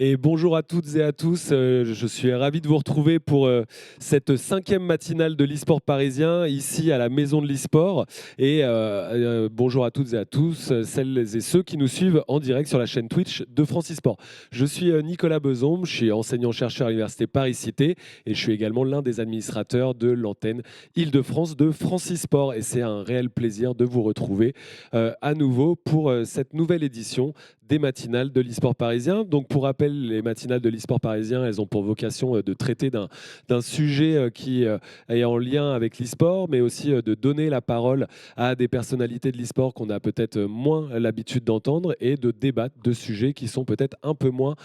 Et bonjour à toutes et à tous, je suis ravi de vous retrouver pour cette 5e matinale de l'e-sport parisien, ici à la Maison de l'e-sport. Et bonjour à toutes et à tous, celles et ceux qui nous suivent en direct sur la chaîne Twitch de France e-sport. Je suis Nicolas Bezombe, je suis enseignant-chercheur à l'Université Paris-Cité et je suis également l'un des administrateurs de l'antenne Île-de-France de France e-sport. Et c'est un réel plaisir de vous retrouver à nouveau pour cette nouvelle édition des matinales de l'e-sport parisien. Donc pour rappel, les matinales de l'e-sport parisien, elles ont pour vocation de traiter d'un sujet qui est en lien avec l'e-sport, mais aussi de donner la parole à des personnalités de l'e-sport qu'on a peut-être moins l'habitude d'entendre et de débattre de sujets qui sont peut-être un peu moins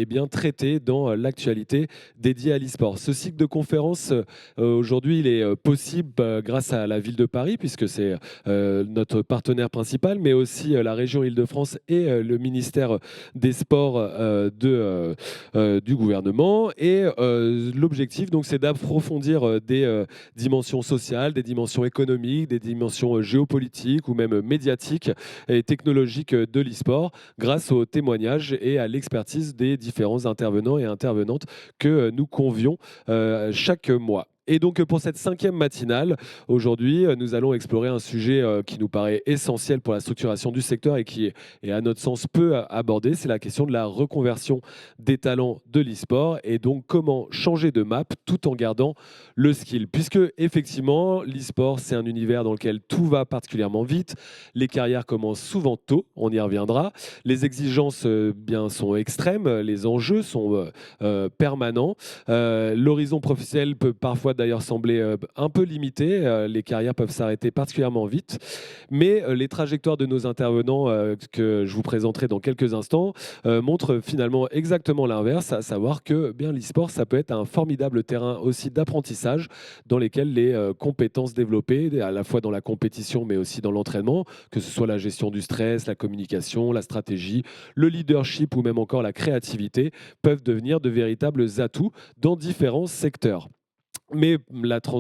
bien traités dans l'actualité dédiée à l'e-sport. Ce cycle de conférences, aujourd'hui, il est possible grâce à la ville de Paris, puisque c'est notre partenaire principal, mais aussi la région Île-de-France et le ministère des Sports du gouvernement. Et l'objectif, donc, c'est d'approfondir des dimensions sociales, des dimensions économiques, des dimensions géopolitiques ou même médiatiques et technologiques de l'e-sport grâce aux témoignages et à l'expertise des différents intervenants et intervenantes que nous convions chaque mois. Et donc pour cette 5e matinale, aujourd'hui, nous allons explorer un sujet qui nous paraît essentiel pour la structuration du secteur et qui est à notre sens peu abordé, c'est la question de la reconversion des talents de l'e-sport et donc comment changer de map tout en gardant le skill. Puisque effectivement, l'e-sport, c'est un univers dans lequel tout va particulièrement vite, les carrières commencent souvent tôt, on y reviendra, les exigences bien sont extrêmes, les enjeux sont permanents, l'horizon professionnel peut parfois d'ailleurs sembler un peu limitée. Les carrières peuvent s'arrêter particulièrement vite. Mais les trajectoires de nos intervenants que je vous présenterai dans quelques instants montrent finalement exactement l'inverse, à savoir que bien l'e-sport, ça peut être un formidable terrain aussi d'apprentissage dans lesquels les compétences développées, à la fois dans la compétition mais aussi dans l'entraînement, que ce soit la gestion du stress, la communication, la stratégie, le leadership ou même encore la créativité, peuvent devenir de véritables atouts dans différents secteurs. Mais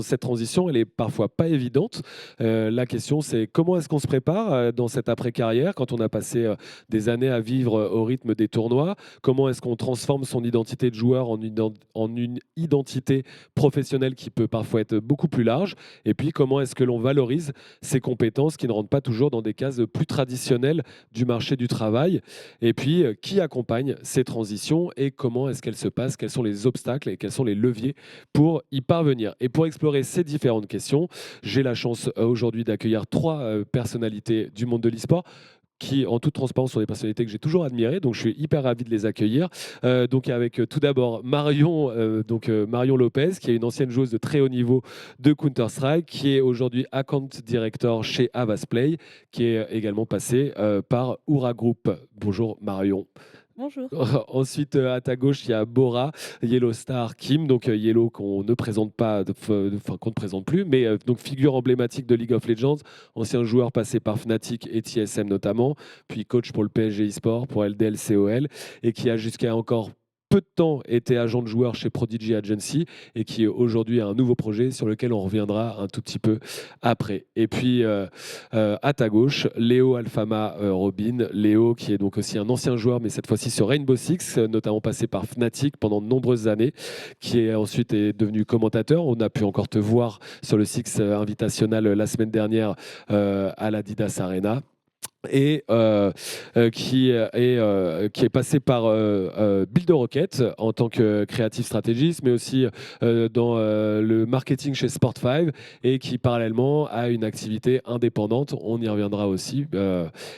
cette transition, elle est parfois pas évidente. La question, c'est comment est-ce qu'on se prépare dans cette après-carrière quand on a passé des années à vivre au rythme des tournois? Comment est-ce qu'on transforme son identité de joueur en une identité professionnelle qui peut parfois être beaucoup plus large? Et puis, comment est-ce que l'on valorise ces compétences qui ne rentrent pas toujours dans des cases plus traditionnelles du marché du travail? Et puis, qui accompagne ces transitions et comment est-ce qu'elles se passent? Quels sont les obstacles et quels sont les leviers pour y parvenir? Et pour explorer ces différentes questions, j'ai la chance aujourd'hui d'accueillir trois personnalités du monde de l'e-sport qui, en toute transparence, sont des personnalités que j'ai toujours admirées, donc je suis hyper ravi de les accueillir. Donc avec tout d'abord Marion, Marion Lopez, qui est une ancienne joueuse de très haut niveau de Counter-Strike, qui est aujourd'hui account director chez Avasplay, qui est également passée par Oura Group. Bonjour Marion. Bonjour. Ensuite, à ta gauche, il y a Bora, Yellow Star, Kim, donc Yellow qu'on ne présente pas, enfin qu'on ne présente plus, mais donc figure emblématique de League of Legends, ancien joueur passé par Fnatic et TSM notamment, puis coach pour le PSG eSport, pour LDL COL, et qui a jusqu'à encore peu de temps été agent de joueur chez Prodigy Agency et qui aujourd'hui a un nouveau projet sur lequel on reviendra un tout petit peu après. Et puis à ta gauche, Léo Alfama Robin. Léo qui est donc aussi un ancien joueur, mais cette fois-ci sur Rainbow Six, notamment passé par Fnatic pendant de nombreuses années, qui est ensuite est devenu commentateur. On a pu encore te voir sur le Six Invitational la semaine dernière à l'Adidas Arena et qui est passé par Build a Rocket en tant que créatif stratégiste, mais aussi dans le marketing chez Sport5 et qui parallèlement a une activité indépendante. On y reviendra aussi.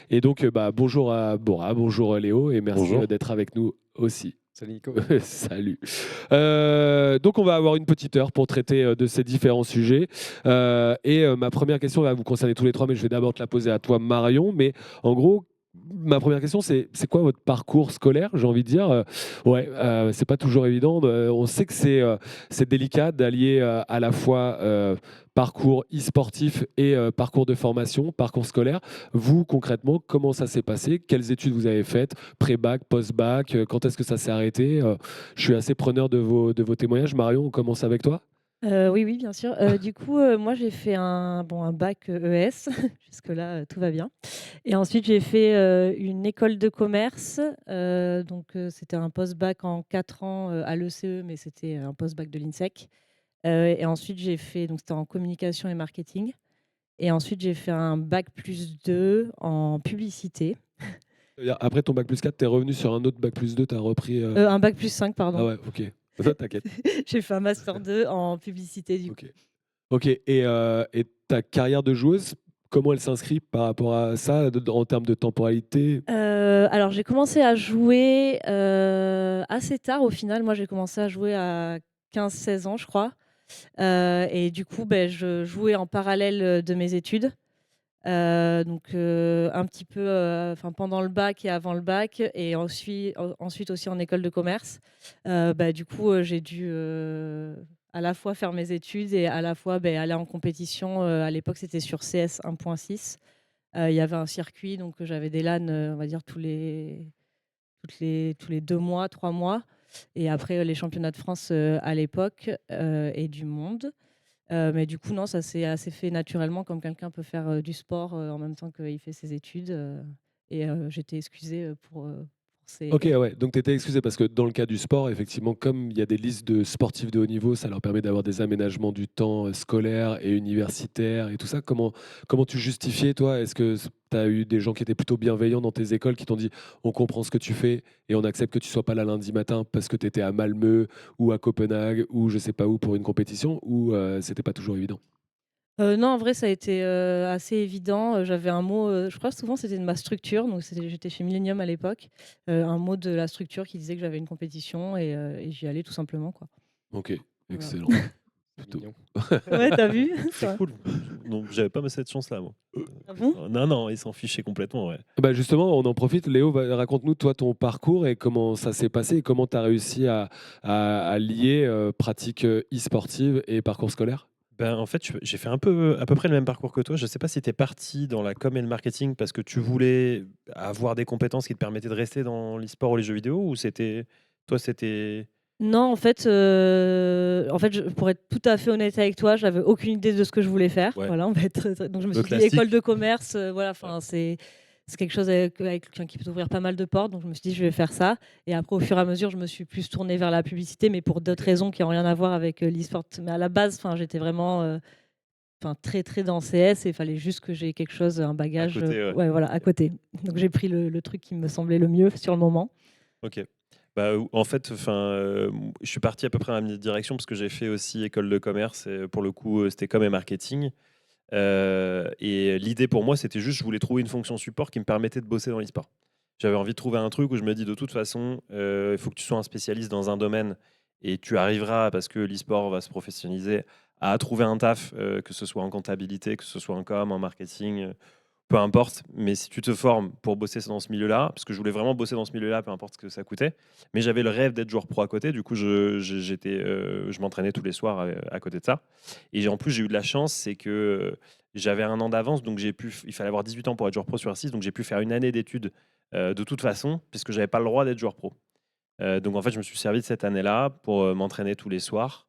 Et donc, bonjour à Bora, bonjour Léo, et merci Bonjour. d'être avec nous aussi. Salut Nico. Salut. Donc on va avoir une petite heure pour traiter de ces différents sujets. Ma première question va vous concerner tous les trois, mais je vais d'abord te la poser à toi, Marion. Mais en gros, ma première question, c'est quoi votre parcours scolaire? J'ai envie de dire, c'est pas toujours évident. On sait que c'est délicat d'allier à la fois parcours e-sportif et parcours de formation, parcours scolaire. Vous, concrètement, comment ça s'est passé? Quelles études vous avez faites? Pré-bac, post-bac? Quand est-ce que ça s'est arrêté? Je suis assez preneur de vos témoignages. Marion, on commence avec toi. Oui, oui, bien sûr. Du coup, moi, j'ai fait un bac ES. Jusque-là, tout va bien. Et ensuite, j'ai fait une école de commerce. C'était un post-bac en 4 ans à l'ECE, mais c'était un post-bac de l'INSEC. Et ensuite, j'ai fait, donc c'était en communication et marketing. Et ensuite, j'ai fait un bac plus 2 en publicité. Après ton bac plus 4, tu es revenu sur un autre bac plus 2, tu as repris. Un bac plus 5, Ah pardon. ouais, ok. Ça, t'inquiète. J'ai fait un master 2 en publicité, du coup. Ok. Ok. Et ta carrière de joueuse, comment elle s'inscrit par rapport à ça en termes de temporalité? Alors j'ai commencé à jouer, assez tard au final. Moi, j'ai commencé à jouer à 15-16 ans, je crois. Et du coup, je jouais en parallèle, de mes études. Un petit peu, enfin pendant le bac et avant le bac et ensuite aussi en école de commerce. Du coup, j'ai dû, à la fois faire mes études et à la fois, aller en compétition. À l'époque, c'était sur CS 1.6. Il y avait un circuit, donc j'avais des LAN, on va dire tous les 2 mois, 3 mois et après, les championnats de France, à l'époque, et du monde. Mais du coup, non, ça s'est assez fait naturellement comme quelqu'un peut faire, du sport, en même temps qu'il fait ses études, j'étais excusée, pour ces Ok, ouais. Donc tu étais excusé parce que dans le cas du sport, effectivement, comme il y a des listes de sportifs de haut niveau, ça leur permet d'avoir des aménagements du temps scolaire et universitaire et tout ça. Comment tu justifiais, toi? Est-ce que tu as eu des gens qui étaient plutôt bienveillants dans tes écoles qui t'ont dit on comprend ce que tu fais et on accepte que tu sois pas là lundi matin parce que tu étais à Malmö ou à Copenhague ou je sais pas où pour une compétition ou c'était pas toujours évident? Non, en vrai, ça a été, assez évident. J'avais un mot, je crois souvent c'était de ma structure, donc j'étais chez Millennium à l'époque, un mot de la structure qui disait que j'avais une compétition et j'y allais tout simplement, quoi. Ok, Voilà. excellent. Plutôt. Mignon. Ouais, t'as vu? C'est cool. Donc, j'avais pas cette chance-là, moi. Ah bon? Non, ils s'en fichaient complètement, ouais. Bah justement, on en profite. Léo, raconte-nous toi ton parcours et comment ça s'est passé et comment tu as réussi à lier pratique e-sportive et parcours scolaire. Ben, en fait, j'ai fait à peu près le même parcours que toi. Je sais pas si tu es parti dans la com et le marketing parce que tu voulais avoir des compétences qui te permettaient de rester dans l'e-sport ou les jeux vidéo, ou c'était. Non, pour être tout à fait honnête avec toi, j'avais aucune idée de ce que je voulais faire. Ouais. Voilà, on va être donc je me Le suis dit classique. école de commerce, voilà, enfin c'est quelque chose qui peut ouvrir pas mal de portes, donc je me suis dit je vais faire ça. Et après, au fur et à mesure, je me suis plus tournée vers la publicité, mais pour d'autres raisons qui n'ont rien à voir avec l'e-sport. Mais à la base, enfin, j'étais vraiment très très dans CS et il fallait juste que j'ai quelque chose, un bagage, côté, ouais. ouais, voilà, à côté. Donc j'ai pris le truc qui me semblait le mieux sur le moment. Ok. Bah, en fait, je suis parti à peu près dans la même direction parce que j'ai fait aussi école de commerce et pour le coup, c'était com et marketing. Et l'idée pour moi, c'était juste, je voulais trouver une fonction support qui me permettait de bosser dans l'e-sport. J'avais envie de trouver un truc où je me dis, de toute façon, il faut que tu sois un spécialiste dans un domaine et tu arriveras, parce que l'e-sport va se professionnaliser, à trouver un taf, que ce soit en comptabilité, que ce soit en com, en marketing, peu importe. Mais si tu te formes pour bosser dans ce milieu-là, parce que je voulais vraiment bosser dans ce milieu-là, peu importe ce que ça coûtait, mais j'avais le rêve d'être joueur pro à côté. Du coup, je m'entraînais tous les soirs à côté de ça. Et en plus, j'ai eu de la chance, c'est que j'avais un an d'avance, donc il fallait avoir 18 ans pour être joueur pro sur R6, donc j'ai pu faire une année d'études de toute façon, puisque j'avais pas le droit d'être joueur pro. Donc en fait, je me suis servi de cette année-là pour m'entraîner tous les soirs,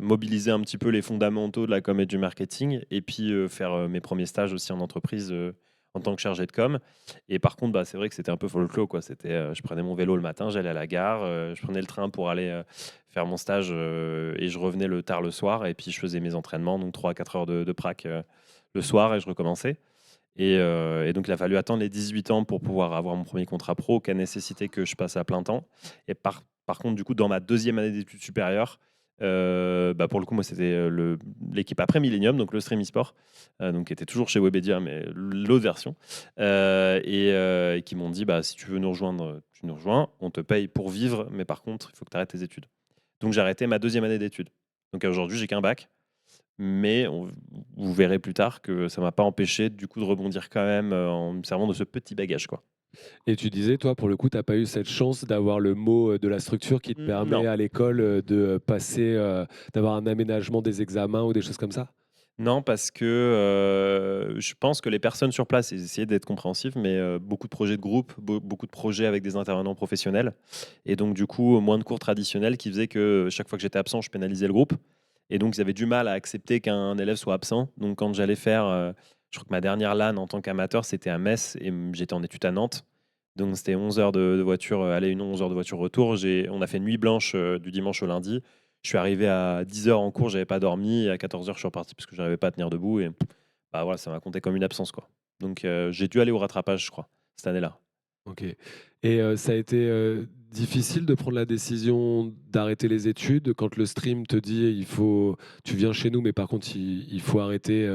mobiliser un petit peu les fondamentaux de la com et du marketing, et puis faire mes premiers stages aussi en entreprise en tant que chargé de com. Et par contre, bah, c'est vrai que c'était un peu folklore, quoi. Je prenais mon vélo le matin, j'allais à la gare, je prenais le train pour aller faire mon stage et je revenais tard le soir, et puis je faisais mes entraînements, donc 3 à 4 heures de prac le soir, et je recommençais. Et donc, il a fallu attendre les 18 ans pour pouvoir avoir mon premier contrat pro, qui a nécessité que je passe à plein temps. Et par contre, du coup, dans ma deuxième année d'études supérieures, bah pour le coup, moi, c'était l'équipe après Millennium, donc le Stream eSport, donc qui était toujours chez Webedia, mais l'autre version, et qui m'ont dit, bah, si tu veux nous rejoindre, tu nous rejoins, on te paye pour vivre, mais par contre, il faut que tu arrêtes tes études. Donc, j'ai arrêté ma deuxième année d'études. Donc, aujourd'hui, j'ai qu'un bac. Mais vous verrez plus tard que ça m'a pas empêché du coup de rebondir quand même en me servant de ce petit bagage, quoi. Et tu disais, toi, pour le coup, tu n'as pas eu cette chance d'avoir le mot de la structure qui te permet Non. à l'école de passer, d'avoir un aménagement des examens ou des choses comme ça. Non, parce que je pense que les personnes sur place, ils essayaient d'être compréhensifs, mais beaucoup de projets de groupe, beaucoup de projets avec des intervenants professionnels. Et donc, du coup, moins de cours traditionnels qui faisaient que chaque fois que j'étais absent, je pénalisais le groupe. Et donc, ils avaient du mal à accepter qu'un élève soit absent. Donc, quand j'allais faire, je crois que ma dernière LAN en tant qu'amateur, c'était à Metz et j'étais en études à Nantes. Donc, c'était 11 heures de voiture aller, 11 heures de voiture retour. On a fait une nuit blanche du dimanche au lundi. Je suis arrivé à 10 heures en cours, j'avais pas dormi. Et à 14 heures, je suis reparti parce que je n'arrivais pas à tenir debout. Et bah, voilà, ça m'a compté comme une absence, quoi. Donc, j'ai dû aller au rattrapage, je crois, cette année-là. Ok. Et ça a été difficile de prendre la décision d'arrêter les études quand le stream te dit tu viens chez nous, mais par contre il faut arrêter.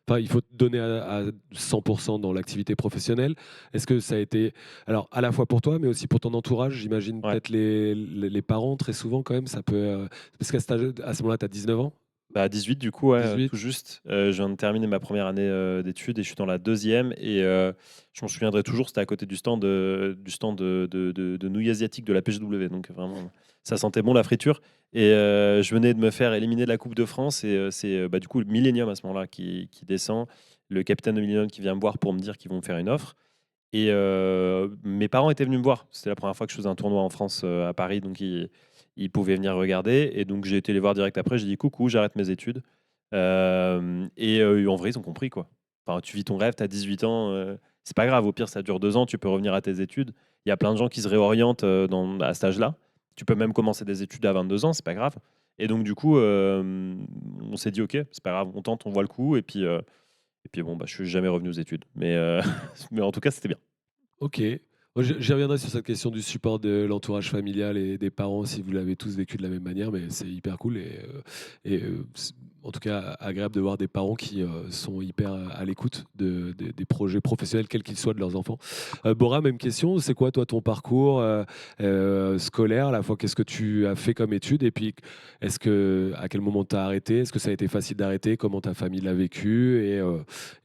Enfin, il faut te donner à 100% dans l'activité professionnelle. Est-ce que ça a été, alors à la fois pour toi, mais aussi pour ton entourage, j'imagine Ouais. peut-être les parents très souvent quand même, ça peut. Parce qu'à ce moment-là, tu as 19 ans. Bah, 18 du coup, ouais, 18. tout juste. Je viens de terminer ma première année d'études et je suis dans la deuxième. Et je m'en souviendrai toujours, c'était à côté du stand, de nouilles asiatiques de la PGW. Donc vraiment, ça sentait bon la friture. Et je venais de me faire éliminer de la Coupe de France. Et c'est du coup le Millennium à ce moment-là qui descend. Le capitaine de Millennium qui vient me voir pour me dire qu'ils vont me faire une offre. Et mes parents étaient venus me voir. C'était la première fois que je faisais un tournoi en France, à Paris. Donc ils pouvaient venir regarder. Et donc j'ai été les voir direct après. J'ai dit coucou, j'arrête mes études. En vrai, ils ont compris, quoi. Enfin, tu vis ton rêve, tu as 18 ans. C'est pas grave. Au pire, ça dure 2 ans. Tu peux revenir à tes études. Il y a plein de gens qui se réorientent à cet âge-là. Tu peux même commencer des études à 22 ans. C'est pas grave. Et donc, du coup, on s'est dit ok, c'est pas grave. On tente, on voit le coup. Et puis bon, bah, je suis jamais revenu aux études. Mais en tout cas, c'était bien. Ok. Moi, j'y reviendrai sur cette question du support de l'entourage familial et des parents si vous l'avez tous vécu de la même manière, mais c'est hyper cool. en tout cas agréable de voir des parents qui sont hyper à l'écoute des projets professionnels, quels qu'ils soient, de leurs enfants. Bora, même question, c'est quoi toi ton parcours scolaire, à la fois qu'est-ce que tu as fait comme études et puis à quel moment tu as arrêté, est-ce que ça a été facile d'arrêter, comment ta famille l'a vécu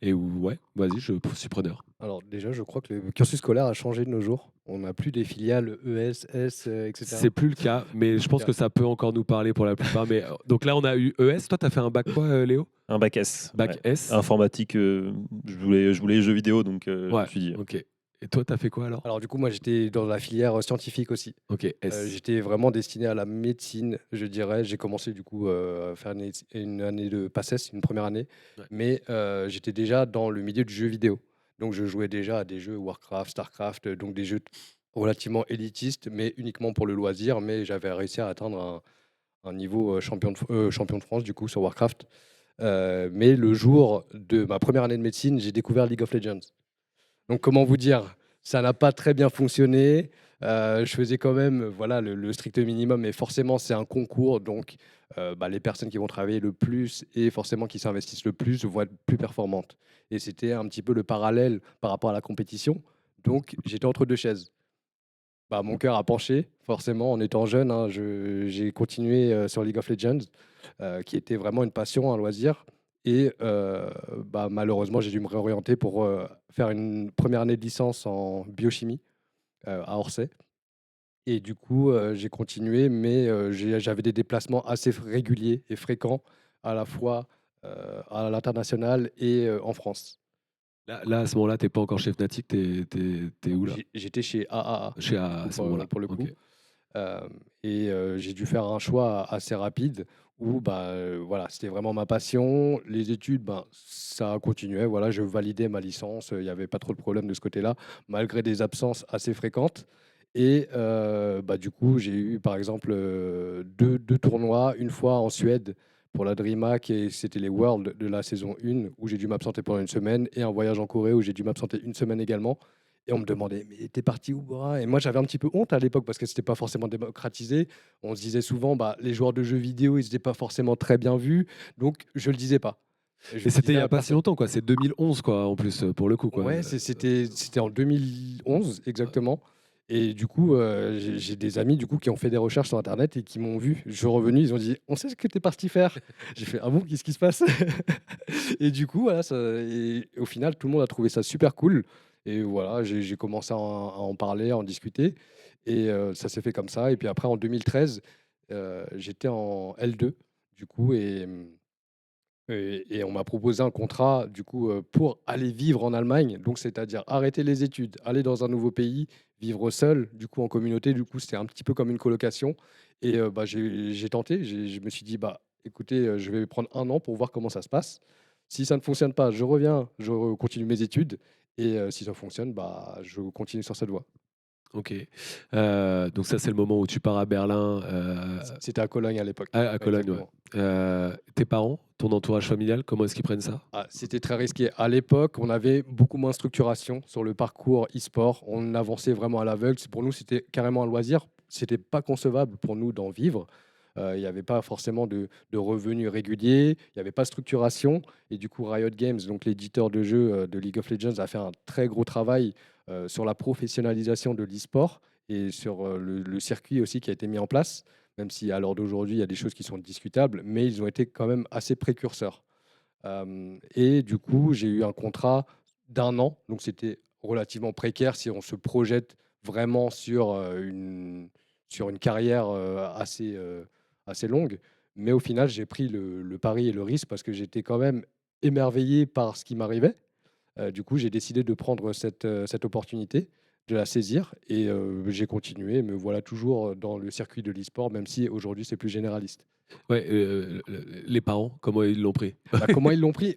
ouais, vas-y, je suis preneur. Alors déjà, je crois que le cursus scolaire a changé de nos jours. On n'a plus des filiales ES, S, etc. C'est plus le cas, mais je pense que ça peut encore nous parler pour la plupart. Mais donc là, on a eu ES. Toi, tu as fait un bac quoi, Léo? Un bac S. Bac ouais. S. Informatique, je voulais les jeux vidéo, donc je me Ouais, suis dit. ok. Et toi, tu as fait quoi alors? Alors du coup, moi, j'étais dans la filière scientifique aussi. Ok, S. J'étais vraiment destiné à la médecine, je dirais. J'ai commencé du coup à faire une année de PACES, une première année. Ouais. Mais j'étais déjà dans le milieu du jeu vidéo. Donc je jouais déjà à des jeux Warcraft, Starcraft, donc des jeux relativement élitistes, mais uniquement pour le loisir. Mais j'avais réussi à atteindre un niveau champion de France du coup sur Warcraft. Mais le jour de ma première année de médecine, j'ai découvert League of Legends. Donc comment vous dire, ça n'a pas très bien fonctionné. Je faisais quand même voilà, le strict minimum, mais forcément c'est un concours, donc les personnes qui vont travailler le plus et forcément qui s'investissent le plus vont être plus performantes. Et c'était un petit peu le parallèle par rapport à la compétition. Donc j'étais entre deux chaises. Mon cœur a penché, forcément, en étant jeune. Hein, j'ai continué sur League of Legends, qui était vraiment une passion, un loisir. Et malheureusement, j'ai dû me réorienter pour faire une première année de licence en biochimie à Orsay. Et du coup, j'ai continué, mais j'avais des déplacements assez réguliers et fréquents, à la fois à l'international et en France. Là, à ce moment-là, tu n'es pas encore chef natique, t'es où là? J'étais chez AAA, Chez du à coup, ce moment-là. pour le coup. Ok. J'ai dû faire un choix assez rapide où voilà, c'était vraiment ma passion. Les études, ça continuait. Voilà, je validais ma licence. Il n'y avait pas trop de problèmes de ce côté-là, malgré des absences assez fréquentes. Et du coup, j'ai eu par exemple deux tournois, une fois en Suède pour la DreamHack, et c'était les Worlds de la saison 1 où j'ai dû m'absenter pendant une semaine, et un voyage en Corée où j'ai dû m'absenter une semaine également. Et on me demandait, mais t'es parti où, Bora? Et moi, j'avais un petit peu honte à l'époque parce que c'était pas forcément démocratisé. On se disait souvent, les joueurs de jeux vidéo, ils n'étaient pas forcément très bien vus. Donc, je le disais pas. Et c'était il n'y a pas si longtemps, quoi. C'est 2011, quoi, en plus, pour le coup, quoi. Ouais, c'était en 2011, exactement. Et du coup, j'ai des amis du coup, qui ont fait des recherches sur Internet et qui m'ont vu. Je suis revenu, ils ont dit, on sait ce que tu es parti faire. J'ai fait, ah bon, qu'est-ce qui se passe? Et du coup, voilà, et au final, tout le monde a trouvé ça super cool. Et voilà, j'ai commencé à en parler, à en discuter. Et ça s'est fait comme ça. Et puis après, en 2013, j'étais en L2, du coup, et on m'a proposé un contrat, du coup, pour aller vivre en Allemagne. Donc, c'est-à-dire arrêter les études, aller dans un nouveau pays, vivre seul, du coup, en communauté. Du coup, c'était un petit peu comme une colocation. Et j'ai tenté. Je me suis dit, écoutez, je vais prendre un an pour voir comment ça se passe. Si ça ne fonctionne pas, je reviens, je continue mes études. Et si ça fonctionne, je continue sur cette voie. Ok. Donc ça, c'est le moment où tu pars à Berlin. C'était à Cologne à l'époque. À Cologne, ouais. Exactement. Tes parents, ton entourage familial, comment est-ce qu'ils prennent ça? C'était très risqué. À l'époque, on avait beaucoup moins de structuration sur le parcours e-sport. On avançait vraiment à l'aveugle. Pour nous, c'était carrément un loisir. C'était pas concevable pour nous d'en vivre. Il n'y avait pas forcément de revenus réguliers. Il n'y avait pas de structuration. Et du coup, Riot Games, donc l'éditeur de jeux de League of Legends, a fait un très gros travail sur la professionnalisation de l'e-sport et sur le circuit aussi qui a été mis en place, même si à l'heure d'aujourd'hui, il y a des choses qui sont discutables, mais ils ont été quand même assez précurseurs. Et du coup, j'ai eu un contrat d'1 an, donc c'était relativement précaire si on se projette vraiment sur une carrière assez longue. Mais au final, j'ai pris le pari et le risque parce que j'étais quand même émerveillé par ce qui m'arrivait. Du coup, j'ai décidé de prendre cette opportunité, de la saisir, et j'ai continué. Me voilà toujours dans le circuit de l'e-sport, même si aujourd'hui, c'est plus généraliste. Ouais, les parents, comment ils l'ont pris? Comment ils l'ont pris?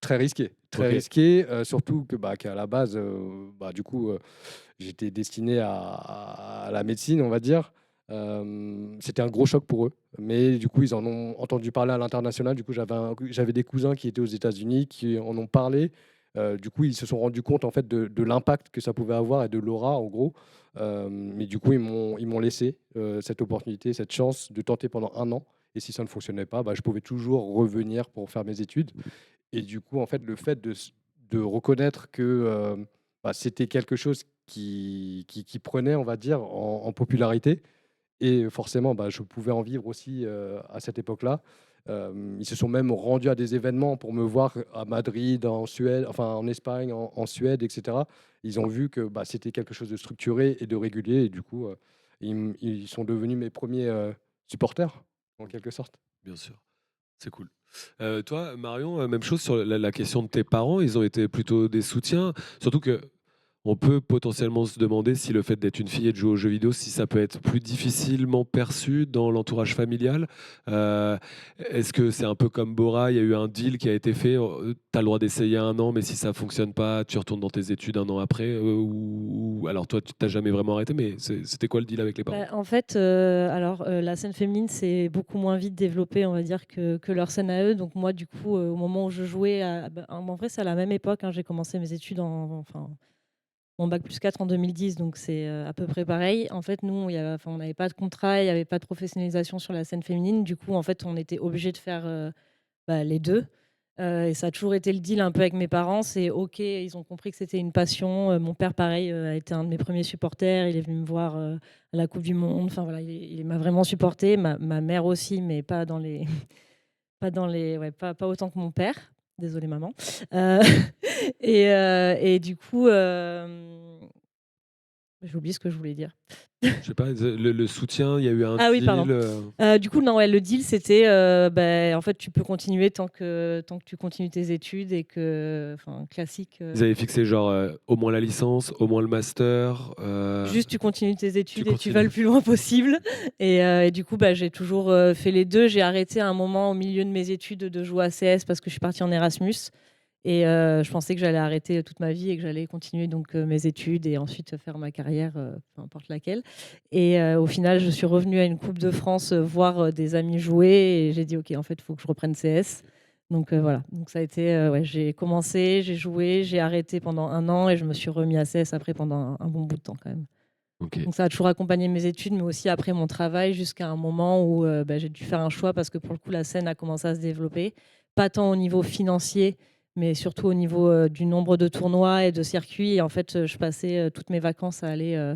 Très risqué. Très Ok. risqué, surtout qu'à la base, du coup, j'étais destiné à la médecine, on va dire. C'était un gros choc pour eux. Mais du coup, ils en ont entendu parler à l'international. Du coup, j'avais des cousins qui étaient aux États-Unis, qui en ont parlé. Du coup, ils se sont rendus compte en fait de l'impact que ça pouvait avoir et de l'aura, en gros. Mais du coup, ils m'ont laissé cette opportunité, cette chance de tenter pendant 1 an. Et si ça ne fonctionnait pas, je pouvais toujours revenir pour faire mes études. Et du coup, en fait, le fait de reconnaître que c'était quelque chose qui prenait, on va dire, en popularité, et forcément, je pouvais en vivre aussi à cette époque-là. Ils se sont même rendus à des événements pour me voir à Madrid, en Suède, enfin en Espagne, en Suède, etc. Ils ont vu que c'était quelque chose de structuré et de régulier. Et du coup, ils sont devenus mes premiers supporters, en quelque sorte. Bien sûr, c'est cool. Toi, Marion, même chose sur la question de tes parents, ils ont été plutôt des soutiens, surtout que on peut potentiellement se demander si le fait d'être une fille et de jouer aux jeux vidéo, si ça peut être plus difficilement perçu dans l'entourage familial. Euh, Est-ce que c'est un peu comme Bora, il y a eu un deal qui a été fait, tu as le droit d'essayer 1 an, mais si ça ne fonctionne pas, tu retournes dans tes études 1 an après ou alors toi, tu t'as jamais vraiment arrêté, mais c'était quoi le deal avec les parents? En fait, la scène féminine, c'est beaucoup moins vite développé, on va dire, que leur scène à eux. Donc moi, du coup, au moment où je jouais, en vrai, c'est à la même époque, hein, j'ai commencé mes études mon bac plus 4 en 2010, donc c'est à peu près pareil. En fait, nous, on n'avait pas de contrat, il n'y avait pas de professionnalisation sur la scène féminine. Du coup, en fait, on était obligé de faire les deux. Et ça a toujours été le deal un peu avec mes parents. C'est OK, ils ont compris que c'était une passion. Mon père, pareil, a été un de mes premiers supporters. Il est venu me voir à la Coupe du Monde. Enfin, voilà, il m'a vraiment supporté. Ma mère aussi, mais pas dans les, pas autant que mon père. Désolée, maman. Euh, et du coup, j'ai oublié ce que je voulais dire. Je sais pas, le soutien, il y a eu un Ah oui, pardon. deal. Du coup, non, ouais, le deal, c'était, en fait, tu peux continuer tant que tu continues tes études et que, classique. Ils avaient fixé genre au moins la licence, au moins le master. Juste, tu continues tes études et tu continues. vas le plus loin possible. Et du coup, j'ai toujours fait les deux. J'ai arrêté à un moment au milieu de mes études de jouer à CS parce que je suis partie en Erasmus. Et je pensais que j'allais arrêter toute ma vie et que j'allais continuer donc mes études et ensuite faire ma carrière, peu importe laquelle. Et au final, je suis revenue à une Coupe de France voir des amis jouer et j'ai dit OK, en fait, il faut que je reprenne CS. Donc voilà. Donc ça a été, j'ai commencé, j'ai joué, j'ai arrêté pendant 1 an et je me suis remis à CS après pendant un bon bout de temps quand même. Ok. Donc ça a toujours accompagné mes études, mais aussi après mon travail jusqu'à un moment où j'ai dû faire un choix parce que pour le coup, la scène a commencé à se développer, pas tant au niveau financier mais surtout au niveau du nombre de tournois et de circuits. Et en fait, je passais toutes mes vacances à aller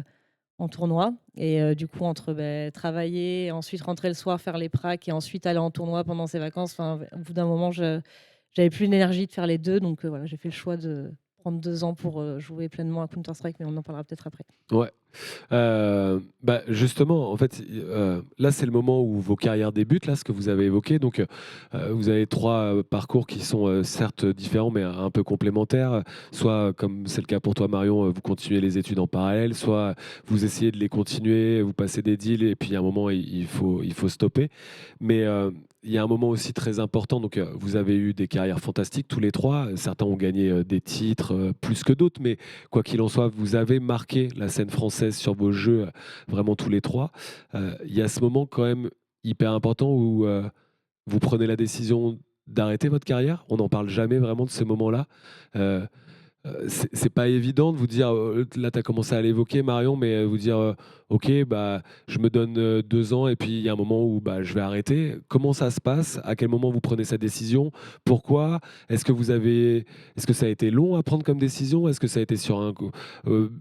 en tournoi. Et du coup, entre travailler, ensuite rentrer le soir, faire les pracs et ensuite aller en tournoi pendant ces vacances, au bout d'un moment, j'avais plus l'énergie de faire les deux. Donc voilà, j'ai fait le choix de prendre 2 ans pour jouer pleinement à Counter-Strike, mais on en parlera peut-être après. Ouais. Justement, en fait, là, c'est le moment où vos carrières débutent, là, ce que vous avez évoqué. Donc, vous avez 3 parcours qui sont certes différents, mais un peu complémentaires. Soit, comme c'est le cas pour toi, Marion, vous continuez les études en parallèle, soit vous essayez de les continuer, vous passez des deals, et puis à un moment, il faut stopper. Mais il y a un moment aussi très important. Donc, vous avez eu des carrières fantastiques, tous les 3. Certains ont gagné des titres plus que d'autres, mais quoi qu'il en soit, vous avez marqué la scène française sur vos jeux, vraiment tous les 3. Il y a ce moment quand même hyper important où vous prenez la décision d'arrêter votre carrière. On n'en parle jamais vraiment de ce moment-là. Euh, c'est pas évident de vous dire, là tu as commencé à l'évoquer Marion, mais vous dire, ok, je me donne 2 ans et puis il y a un moment où je vais arrêter. Comment ça se passe? À quel moment vous prenez cette décision? Pourquoi? Est-ce que ça a été long à prendre comme décision? Est-ce que ça a été sur un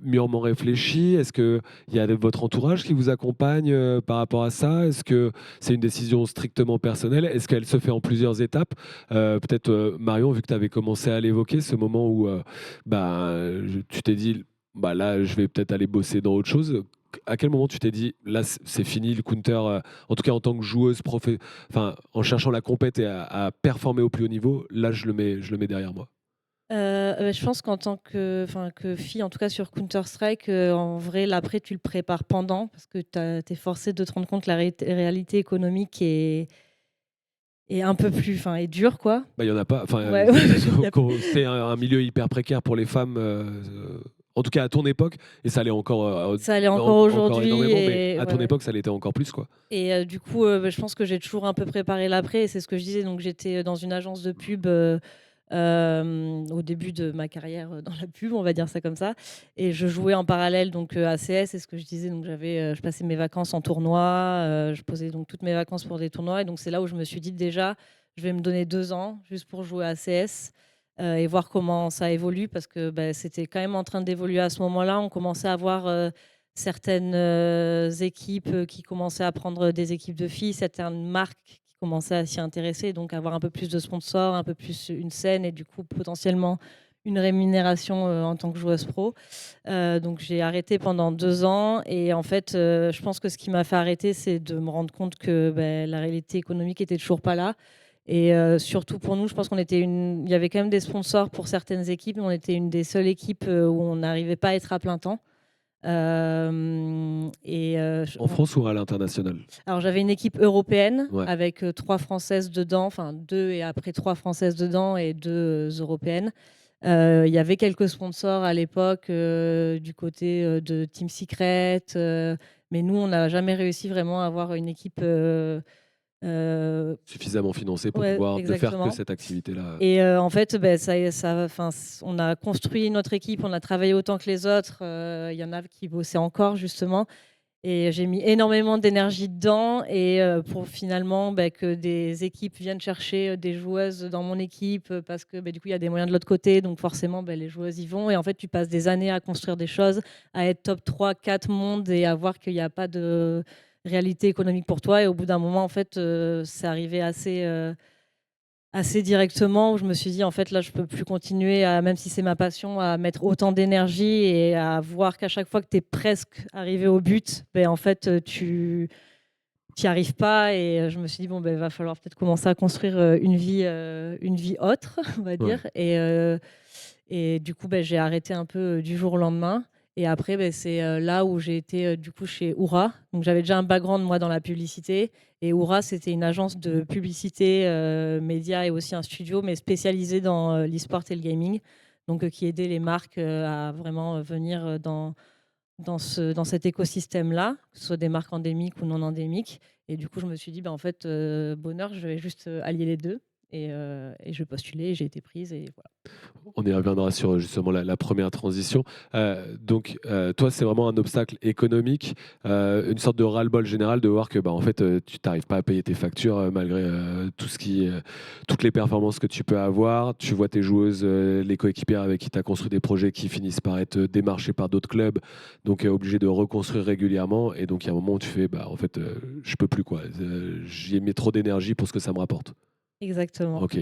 mûrement réfléchi? Est-ce qu'il y a votre entourage qui vous accompagne par rapport à ça? Est-ce que c'est une décision strictement personnelle? Est-ce qu'elle se fait en plusieurs étapes? Peut-être Marion, vu que tu avais commencé à l'évoquer, ce moment où tu t'es dit, là, je vais peut-être aller bosser dans autre chose. À quel moment tu t'es dit, là, c'est fini le counter, en tout cas en tant que joueuse, en cherchant la compète et à performer au plus haut niveau, là, je le mets derrière moi. Je pense qu'en tant que fille, en tout cas sur Counter-Strike, en vrai, l'après, tu le prépares pendant, parce que tu es forcé de te rendre compte que la réalité économique est un peu plus, est dure, quoi. Il y en a pas. Ouais. C'est un milieu hyper précaire pour les femmes. En tout cas, à ton époque, et ça allait encore. Ça allait encore aujourd'hui. Énormément, mais à ton époque, ça l'était encore plus, quoi. Et du coup, je pense que j'ai toujours un peu préparé l'après. Et c'est ce que je disais. Donc, j'étais dans une agence de pub au début de ma carrière dans la pub, on va dire ça comme ça. Et je jouais en parallèle donc à CS, c'est ce que je disais. Donc je passais mes vacances en tournoi, je posais donc toutes mes vacances pour des tournois. Et donc c'est là où je me suis dit déjà, je vais me donner 2 ans juste pour jouer à CS. Et voir comment ça évolue parce que c'était quand même en train d'évoluer à ce moment-là. On commençait à avoir certaines équipes qui commençaient à prendre des équipes de filles, certaines marques qui commençaient à s'y intéresser, donc avoir un peu plus de sponsors, un peu plus une scène et du coup potentiellement une rémunération en tant que joueuse pro. Donc j'ai arrêté pendant 2 ans et en fait je pense que ce qui m'a fait arrêter c'est de me rendre compte que la réalité économique était toujours pas là. Et surtout pour nous, je pense il y avait quand même des sponsors pour certaines équipes, mais on était une des seules équipes où on n'arrivait pas à être à plein temps. En France ou à l'international? Alors j'avais une équipe européenne Ouais. avec 3 Françaises dedans, enfin 2 et après 3 Françaises dedans et 2 Européennes. Il y avait quelques sponsors à l'époque du côté de Team Secret, mais nous, on n'a jamais réussi vraiment à avoir une équipe Suffisamment financé pour ouais, pouvoir ne faire que exactement. cette activité-là. Et en fait, on a construit notre équipe, on a travaillé autant que les autres. Il y en a qui bossaient encore, justement. Et j'ai mis énormément d'énergie dedans. Et pour finalement que des équipes viennent chercher des joueuses dans mon équipe, parce que du coup, il y a des moyens de l'autre côté. Donc forcément, les joueuses y vont. Et en fait, tu passes des années à construire des choses, à être top 3, 4 mondes et à voir qu'il n'y a pas de réalité économique pour toi. Et au bout d'un moment, en fait, c'est arrivé assez directement où je me suis dit en fait là je peux plus continuer même si c'est ma passion à mettre autant d'énergie et à voir qu'à chaque fois que tu es presque arrivé au but en fait tu n'y arrives pas et je me suis dit bon va falloir peut-être commencer à construire une vie autre on va Ouais. dire et du coup j'ai arrêté un peu du jour au lendemain et après c'est là où j'ai été du coup chez Oura. Donc j'avais déjà un background moi dans la publicité et Oura c'était une agence de publicité média et aussi un studio mais spécialisé dans l'e-sport et le gaming, donc qui aidait les marques à vraiment venir dans cet écosystème-là, que ce soit des marques endémiques ou non endémiques. Et du coup, je me suis dit, en fait, bonheur, je vais juste allier les deux. Et je postulais, j'ai été prise et voilà. On y reviendra sur justement la première transition. Donc, toi, c'est vraiment un obstacle économique, une sorte de ras-le-bol général de voir que en fait, tu n'arrives pas à payer tes factures malgré toutes les performances que tu peux avoir. Tu vois tes joueuses, les coéquipières avec qui tu as construit des projets qui finissent par être démarchés par d'autres clubs, donc obligé de reconstruire régulièrement. Et donc, il y a un moment où tu fais, en fait, je peux plus, quoi. J'y mets trop d'énergie pour ce que ça me rapporte. Exactement. Ok.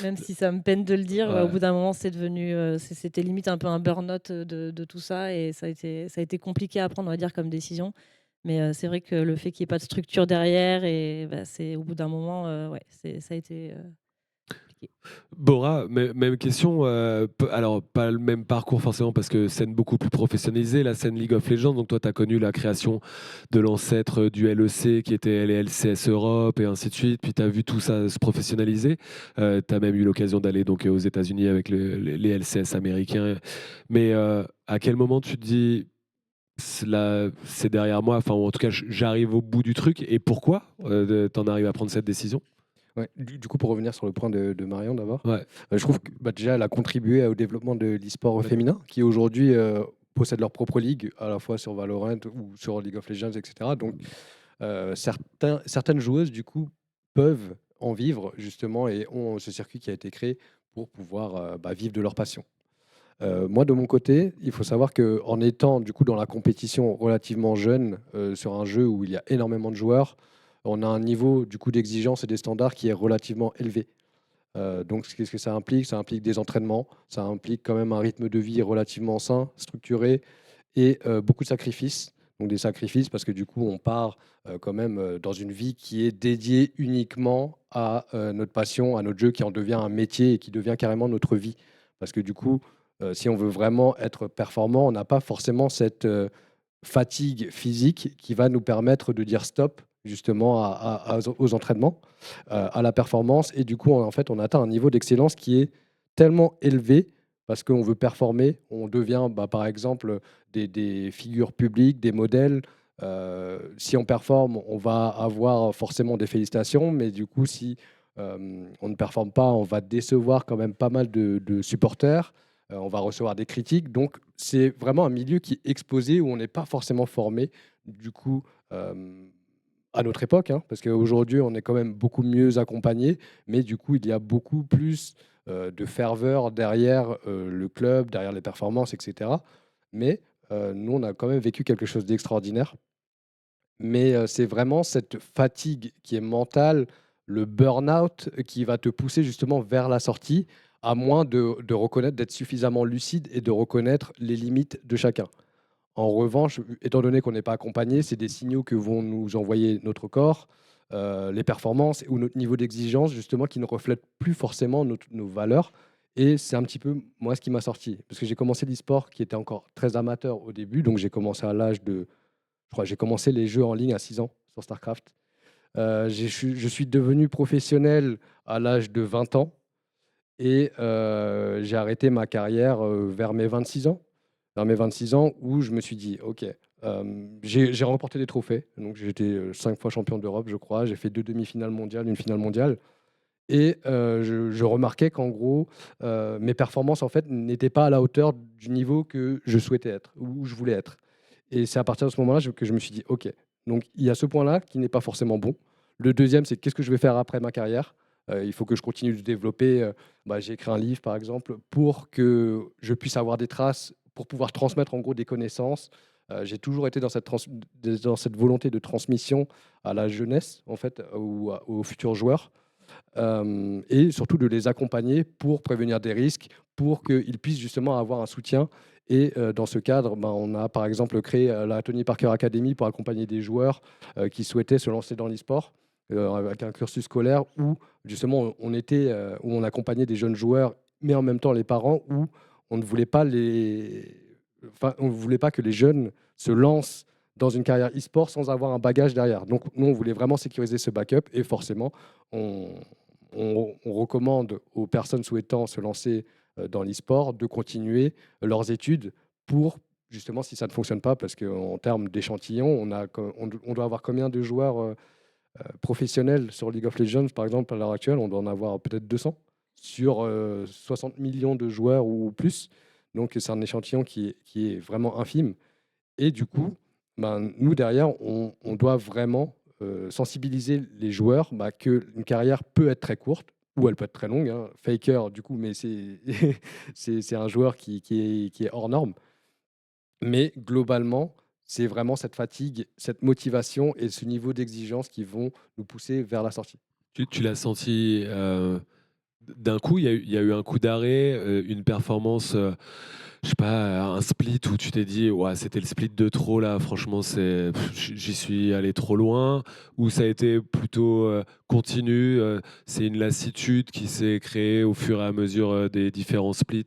Même si ça me peine de le dire, Ouais. au bout d'un moment, c'est devenu, c'était limite un peu un burn-out de tout ça. Et ça a été compliqué à prendre, on va dire, comme décision. Mais c'est vrai que le fait qu'il n'y ait pas de structure derrière, et c'est au bout d'un moment, ça a été compliqué. Bora, même question. Alors, pas le même parcours forcément parce que scène beaucoup plus professionnalisée, la scène League of Legends. Donc, toi, tu as connu la création de l'ancêtre du LEC qui était les LCS Europe et ainsi de suite. Puis, tu as vu tout ça se professionnaliser. Tu as même eu l'occasion d'aller donc aux États-Unis avec les LCS américains. Mais à quel moment tu te dis, c'est derrière moi, enfin, ou en tout cas, j'arrive au bout du truc. Et pourquoi t'en arrives à prendre cette décision? Ouais, du coup, pour revenir sur le point de Marion d'abord, Ouais. je trouve que déjà, elle a contribué au développement de l'e-sport D'accord. féminin, qui aujourd'hui possède leur propre ligue, à la fois sur Valorant ou sur League of Legends, etc. Donc, certaines joueuses, du coup, peuvent en vivre, justement, et ont ce circuit qui a été créé pour pouvoir vivre de leur passion. Moi, de mon côté, il faut savoir qu'en étant, du coup, dans la compétition relativement jeune, sur un jeu où il y a énormément de joueurs, on a un niveau du coup d'exigence et des standards qui est relativement élevé. Donc, qu'est-ce que ça implique? Ça implique des entraînements, ça implique quand même un rythme de vie relativement sain, structuré et beaucoup de sacrifices. Donc, des sacrifices parce que du coup, on part quand même dans une vie qui est dédiée uniquement à notre passion, à notre jeu, qui en devient un métier et qui devient carrément notre vie. Parce que du coup, si on veut vraiment être performant, on n'a pas forcément cette fatigue physique qui va nous permettre de dire stop justement aux entraînements, à la performance. Et du coup, en fait, on atteint un niveau d'excellence qui est tellement élevé parce qu'on veut performer. On devient, par exemple, des figures publiques, des modèles. Si on performe, on va avoir forcément des félicitations. Mais du coup, si on ne performe pas, on va décevoir quand même pas mal de supporters, on va recevoir des critiques. Donc, c'est vraiment un milieu qui est exposé, où on n'est pas forcément formé. Du coup, à notre époque, hein, parce qu'aujourd'hui, on est quand même beaucoup mieux accompagné, mais du coup, il y a beaucoup plus de ferveur derrière le club, derrière les performances, etc. Mais nous, on a quand même vécu quelque chose d'extraordinaire. Mais c'est vraiment cette fatigue qui est mentale, le burn-out qui va te pousser justement vers la sortie, à moins de reconnaître, d'être suffisamment lucide et de reconnaître les limites de chacun. En revanche, étant donné qu'on n'est pas accompagné, c'est des signaux que vont nous envoyer notre corps, les performances ou notre niveau d'exigence, justement, qui ne reflètent plus forcément nos valeurs. Et c'est un petit peu moi ce qui m'a sorti. Parce que j'ai commencé l'e-sport qui était encore très amateur au début. Donc j'ai commencé à l'âge de. Je crois que j'ai commencé les jeux en ligne à 6 ans sur StarCraft. Je suis devenu professionnel à l'âge de 20 ans. Et j'ai arrêté ma carrière vers mes 26 ans. Vers mes 26 ans, où je me suis dit, OK, j'ai remporté des trophées. Donc j'étais 5 fois champion d'Europe, je crois. J'ai fait 2 demi-finales mondiales, une finale mondiale. Et je remarquais qu'en gros, mes performances en fait, n'étaient pas à la hauteur du niveau que je souhaitais être, où je voulais être. Et c'est à partir de ce moment-là que je me suis dit, OK, donc il y a ce point-là qui n'est pas forcément bon. Le deuxième, c'est qu'est-ce que je vais faire après ma carrière. Il faut que je continue de développer. J'ai écrit un livre, par exemple, pour que je puisse avoir des traces, pour pouvoir transmettre en gros des connaissances. J'ai toujours été dans dans cette volonté de transmission à la jeunesse, en fait, ou aux futurs joueurs. Et surtout de les accompagner pour prévenir des risques, pour qu'ils puissent justement avoir un soutien. Et dans ce cadre, on a par exemple créé la Tony Parker Academy pour accompagner des joueurs qui souhaitaient se lancer dans l'e-sport, avec un cursus scolaire où justement où on accompagnait des jeunes joueurs, mais en même temps les parents, où on ne voulait pas on ne voulait pas que les jeunes se lancent dans une carrière e-sport sans avoir un bagage derrière. Donc nous, on voulait vraiment sécuriser ce backup, et forcément, on, on recommande aux personnes souhaitant se lancer dans l'e-sport de continuer leurs études pour, justement, si ça ne fonctionne pas, parce qu'en termes d'échantillons, on doit avoir combien de joueurs professionnels sur League of Legends, par exemple, à l'heure actuelle? On doit en avoir peut-être 200 sur 60 millions de joueurs ou plus. Donc c'est un échantillon qui est vraiment infime. Et du coup, nous, derrière, on doit vraiment sensibiliser les joueurs qu'une carrière peut être très courte ou elle peut être très longue, hein. Faker, du coup, mais c'est c'est un joueur qui est hors norme. Mais globalement, c'est vraiment cette fatigue, cette motivation et ce niveau d'exigence qui vont nous pousser vers la sortie. Tu l'as senti d'un coup, il y a eu un coup d'arrêt, une performance, je sais pas, un split où tu t'es dit, ouais, c'était le split de trop là, franchement, j'y suis allé trop loin, ou ça a été plutôt continu, c'est une lassitude qui s'est créée au fur et à mesure des différents splits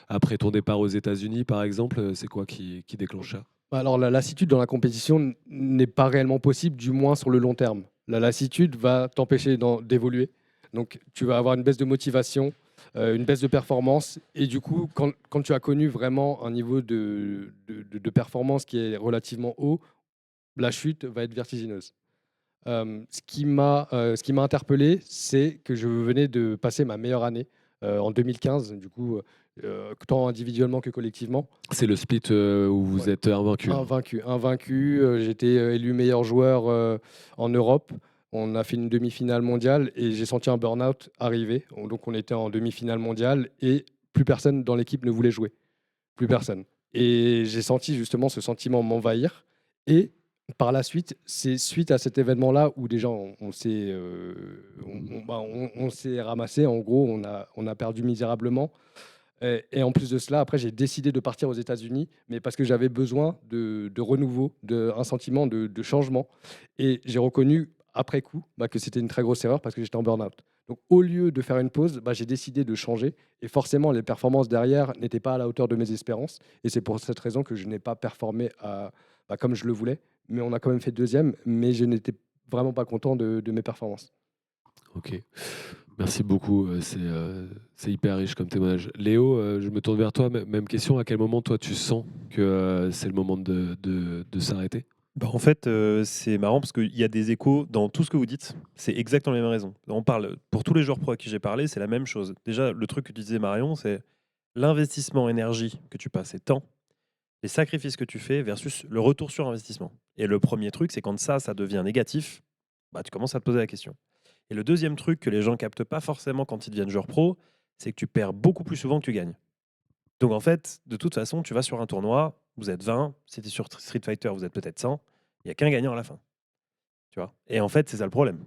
après ton départ aux États-Unis, par exemple, c'est quoi qui déclenche ça? Alors, la lassitude dans la compétition n'est pas réellement possible, du moins sur le long terme. La lassitude va t'empêcher d'évoluer. Donc, tu vas avoir une baisse de motivation, une baisse de performance. Et du coup, quand tu as connu vraiment un niveau de performance qui est relativement haut, la chute va être vertigineuse. Ce qui m'a interpellé, c'est que je venais de passer ma meilleure année en 2015, du coup, tant individuellement que collectivement. C'est le split où vous Ouais. êtes invaincu. Invaincu. J'étais élu meilleur joueur en Europe. On a fait une demi-finale mondiale et j'ai senti un burn-out arriver. Donc on était en demi-finale mondiale et plus personne dans l'équipe ne voulait jouer. Plus personne. Et j'ai senti justement ce sentiment m'envahir. Et par la suite, c'est suite à cet événement-là où déjà on s'est ramassé. En gros, on a perdu misérablement. Et en plus de cela, après, j'ai décidé de partir aux États-Unis, mais parce que j'avais besoin de renouveau, un sentiment de changement. Et j'ai reconnu après coup que c'était une très grosse erreur parce que j'étais en burn-out. Donc, au lieu de faire une pause, j'ai décidé de changer. Et forcément, les performances derrière n'étaient pas à la hauteur de mes espérances. Et c'est pour cette raison que je n'ai pas performé comme je le voulais. Mais on a quand même fait deuxième, mais je n'étais vraiment pas content de mes performances. Ok. Merci beaucoup, c'est hyper riche comme témoignage. Léo, je me tourne vers toi, même question, à quel moment toi tu sens que c'est le moment de s'arrêter? En fait, c'est marrant parce qu'il y a des échos dans tout ce que vous dites. C'est exactement les mêmes raisons. On parle, pour tous les joueurs pro à qui j'ai parlé, c'est la même chose. Déjà, le truc que tu disais, Marion, c'est l'investissement énergie que tu passes et temps, les sacrifices que tu fais versus le retour sur investissement. Et le premier truc, c'est quand ça devient négatif, tu commences à te poser la question. Et le deuxième truc que les gens captent pas forcément quand ils deviennent joueurs pro, c'est que tu perds beaucoup plus souvent que tu gagnes. Donc en fait, de toute façon, tu vas sur un tournoi, vous êtes 20, si tu es sur Street Fighter, vous êtes peut-être 100, il n'y a qu'un gagnant à la fin. Tu vois. Et en fait, c'est ça le problème.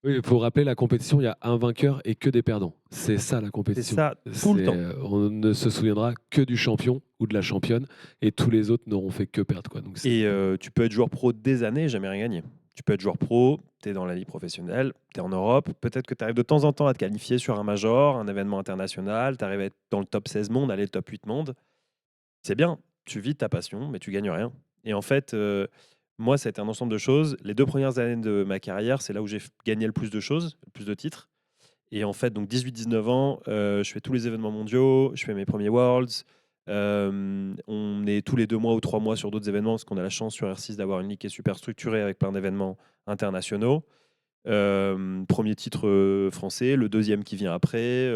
Oui, pour rappeler, la compétition, il y a un vainqueur et que des perdants. C'est ça la C'est compétition. ça tout le temps. On ne se souviendra que du champion ou de la championne et tous les autres n'auront fait que perdre, quoi. Donc, Et tu peux être joueur pro des années et jamais rien gagner. Tu peux être joueur pro, tu es dans la ligue professionnelle, tu es en Europe, peut-être que tu arrives de temps en temps à te qualifier sur un major, un événement international, tu arrives à être dans le top 16 monde, aller le top 8 monde. C'est bien, tu vis ta passion, mais tu gagnes rien. Et en fait, moi, ça a été un ensemble de choses. Les 2 premières années de ma carrière, c'est là où j'ai gagné le plus de choses, le plus de titres. Et en fait, donc 18-19 ans, je fais tous les événements mondiaux, je fais mes premiers Worlds. On est tous les 2 mois ou 3 mois sur d'autres événements, parce qu'on a la chance sur R6 d'avoir une ligue qui est super structurée avec plein d'événements internationaux. Premier titre français, le deuxième qui vient après,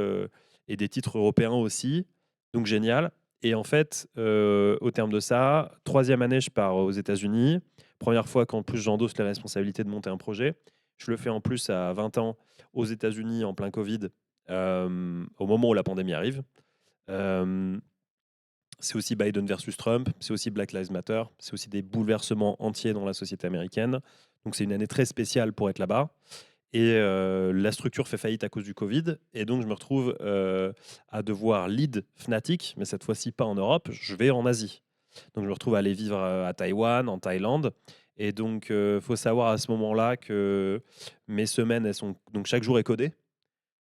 et des titres européens aussi. Donc génial. Et en fait, au terme de ça, 3e année, je pars aux États-Unis. Première fois qu'en plus j'endosse la responsabilité de monter un projet. Je le fais en plus à 20 ans aux États-Unis en plein Covid, au moment où la pandémie arrive. C'est aussi Biden versus Trump, c'est aussi Black Lives Matter, c'est aussi des bouleversements entiers dans la société américaine. Donc c'est une année très spéciale pour être là-bas. Et la structure fait faillite à cause du Covid. Et donc je me retrouve à devoir lead Fnatic, mais cette fois-ci pas en Europe, je vais en Asie. Donc je me retrouve à aller vivre à Taïwan, en Thaïlande. Et donc il faut savoir à ce moment-là que mes semaines, elles sont... Donc chaque jour est codé.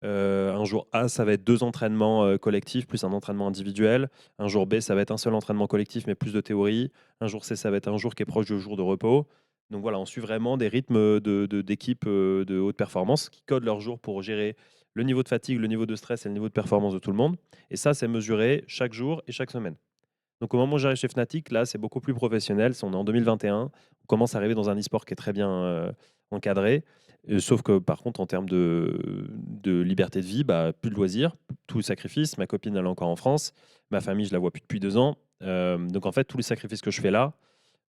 Un jour A, ça va être 2 entraînements collectifs plus un entraînement individuel. Un jour B, ça va être un seul entraînement collectif mais plus de théorie. Un jour C, ça va être un jour qui est proche du jour de repos. Donc voilà, on suit vraiment des rythmes d'équipes de haute performance qui codent leur jour pour gérer le niveau de fatigue, le niveau de stress et le niveau de performance de tout le monde. Et ça, c'est mesuré chaque jour et chaque semaine. Donc au moment où j'arrive chez Fnatic, là, c'est beaucoup plus professionnel. On est en 2021. On commence à arriver dans un e-sport qui est très bien encadré. Sauf que par contre, en termes de liberté de vie, plus de loisirs, tout le sacrifice. Ma copine, elle est encore en France. Ma famille, je la vois plus depuis 2 ans. Donc en fait, tous les sacrifices que je fais là,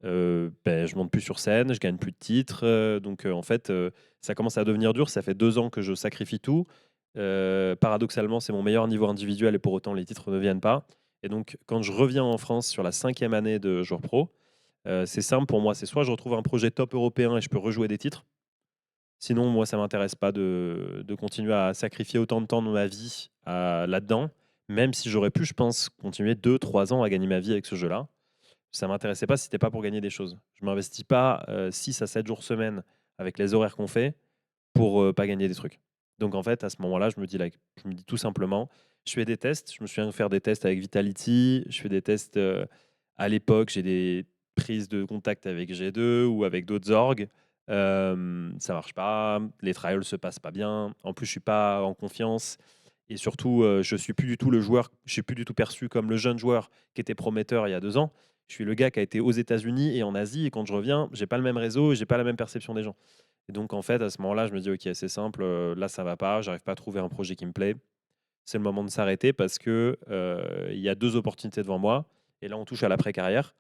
je monte plus sur scène, je gagne plus de titres. Donc en fait, ça commence à devenir dur. Ça fait 2 ans que je sacrifie tout. Paradoxalement, c'est mon meilleur niveau individuel et pour autant, les titres ne viennent pas. Et donc, quand je reviens en France sur la 5e année de joueur pro, c'est simple pour moi. C'est soit je retrouve un projet top européen et je peux rejouer des titres. Sinon, moi, ça ne m'intéresse pas de continuer à sacrifier autant de temps de ma vie là-dedans, même si j'aurais pu, je pense, continuer 2-3 ans à gagner ma vie avec ce jeu-là. Ça ne m'intéressait pas si ce n'était pas pour gagner des choses. Je ne m'investis pas 6 à 7 jours semaine avec les horaires qu'on fait pour pas gagner des trucs. Donc en fait, à ce moment-là, je me dis tout simplement, je fais des tests. Je me souviens de faire des tests avec Vitality. Je fais des tests à l'époque. J'ai des prises de contact avec G2 ou avec d'autres orgs. Ça marche pas. Les trials se passent pas bien. En plus, je suis pas en confiance. Et surtout, je suis plus du tout le joueur. Je suis plus du tout perçu comme le jeune joueur qui était prometteur il y a 2 ans. Je suis le gars qui a été aux États-Unis et en Asie. Et quand je reviens, j'ai pas le même réseau, j'ai pas la même perception des gens. Et donc, en fait, à ce moment-là, je me dis, OK, c'est simple, là, ça va pas, j'arrive pas à trouver un projet qui me plaît. C'est le moment de s'arrêter parce que il y a 2 opportunités devant moi. Et là, on touche à l'après-carrière.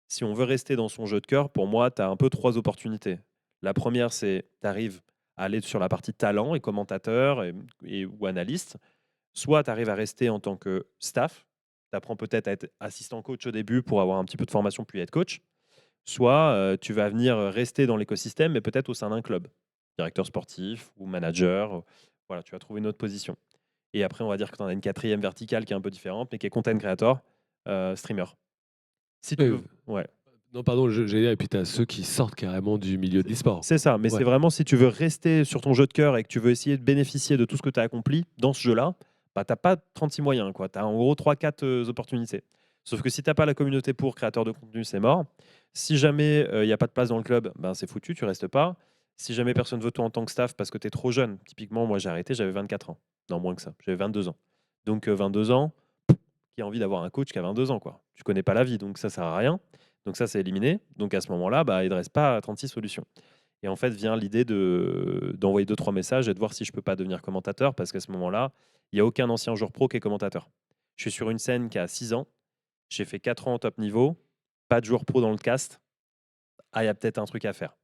Si on veut rester dans son jeu de cœur, pour moi, tu as un peu 3 opportunités. La première, c'est tu arrives à aller sur la partie talent et commentateur ou analyste. Soit tu arrives à rester en tant que staff. Tu apprends peut-être à être assistant coach au début pour avoir un petit peu de formation puis être coach. Soit tu vas venir rester dans l'écosystème, mais peut-être au sein d'un club, directeur sportif ou manager. Voilà, tu vas trouver une autre position. Et après, on va dire que tu en as une 4e verticale qui est un peu différente, mais qui est content creator, streamer. Si tu Oui, veux, ouais. non, pardon, j'allais dire, et puis tu as ceux qui sortent carrément du milieu de l'e-sport. C'est ça, mais Ouais. c'est vraiment si tu veux rester sur ton jeu de cœur et que tu veux essayer de bénéficier de tout ce que tu as accompli dans ce jeu-là, tu n'as pas 36 moyens. Tu as en gros 3-4 opportunités. Sauf que si tu n'as pas la communauté pour créateur de contenu, c'est mort. Si jamais il n'y a pas de place dans le club, c'est foutu, tu restes pas. Si jamais personne veut toi en tant que staff parce que tu es trop jeune, typiquement, moi j'ai arrêté, j'avais 24 ans. Non, moins que ça, j'avais 22 ans. Donc 22 ans, qui a envie d'avoir un coach qui a 22 ans, quoi. Tu connais pas la vie, donc ça sert à rien. Donc ça, c'est éliminé. Donc à ce moment-là, il ne reste pas 36 solutions. Et en fait, vient l'idée d'envoyer 2-3 messages et de voir si je ne peux pas devenir commentateur, parce qu'à ce moment-là, il n'y a aucun ancien joueur pro qui est commentateur. Je suis sur une scène qui a 6 ans. J'ai fait 4 ans au top niveau. Pas de joueur pro dans le cast. Ah, il y a peut-être un truc à faire.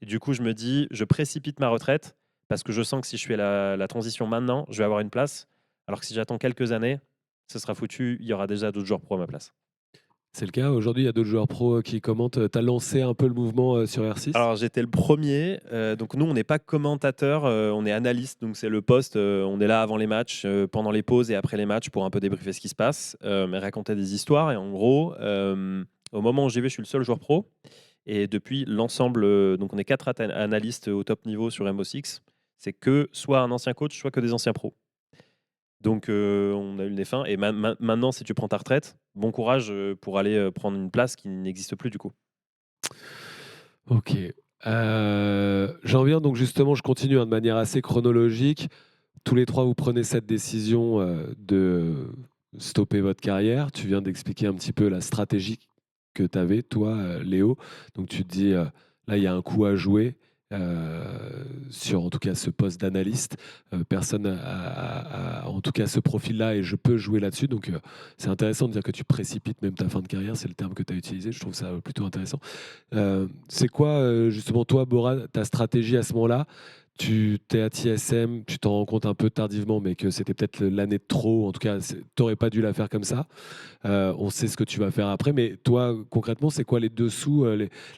Et du coup, je me dis, je précipite ma retraite, parce que je sens que si je fais la transition maintenant, je vais avoir une place. Alors que si j'attends quelques années, ce sera foutu. Il y aura déjà d'autres joueurs pro à ma place. C'est le cas. Aujourd'hui, il y a d'autres joueurs pro qui commentent. Tu as lancé un peu le mouvement sur R6 ? Alors, j'étais le premier. Donc, nous, on n'est pas commentateur, on est analyste. Donc, c'est le poste. On est là avant les matchs, pendant les pauses et après les matchs pour un peu débriefer ce qui se passe, mais raconter des histoires. Et en gros, au moment où j'y vais, je suis le seul joueur pro. Et depuis l'ensemble, donc on est 4 analystes au top niveau sur MO6. C'est que soit un ancien coach, soit que des anciens pros. Donc, on a eu le nez fin. Et maintenant, si tu prends ta retraite, bon courage pour aller prendre une place qui n'existe plus du coup. Ok. J'en viens donc justement, je continue de manière assez chronologique. Tous les trois, vous prenez cette décision de stopper votre carrière. Tu viens d'expliquer un petit peu la stratégie que tu avais, toi, Léo. Donc tu te dis, là, il y a un coup à jouer. Sur en tout cas ce poste d'analyste, personne a en tout cas ce profil-là et je peux jouer là-dessus. Donc c'est intéressant de dire que tu précipites même ta fin de carrière, c'est le terme que tu as utilisé, je trouve ça plutôt intéressant. C'est quoi justement toi, Bora, ta stratégie à ce moment-là? Tu t'es à TSM, tu t'en rends compte un peu tardivement, mais que c'était peut-être l'année de trop. En tout cas, tu n'aurais pas dû la faire comme ça. On sait ce que tu vas faire après, mais toi, concrètement, c'est quoi les dessous,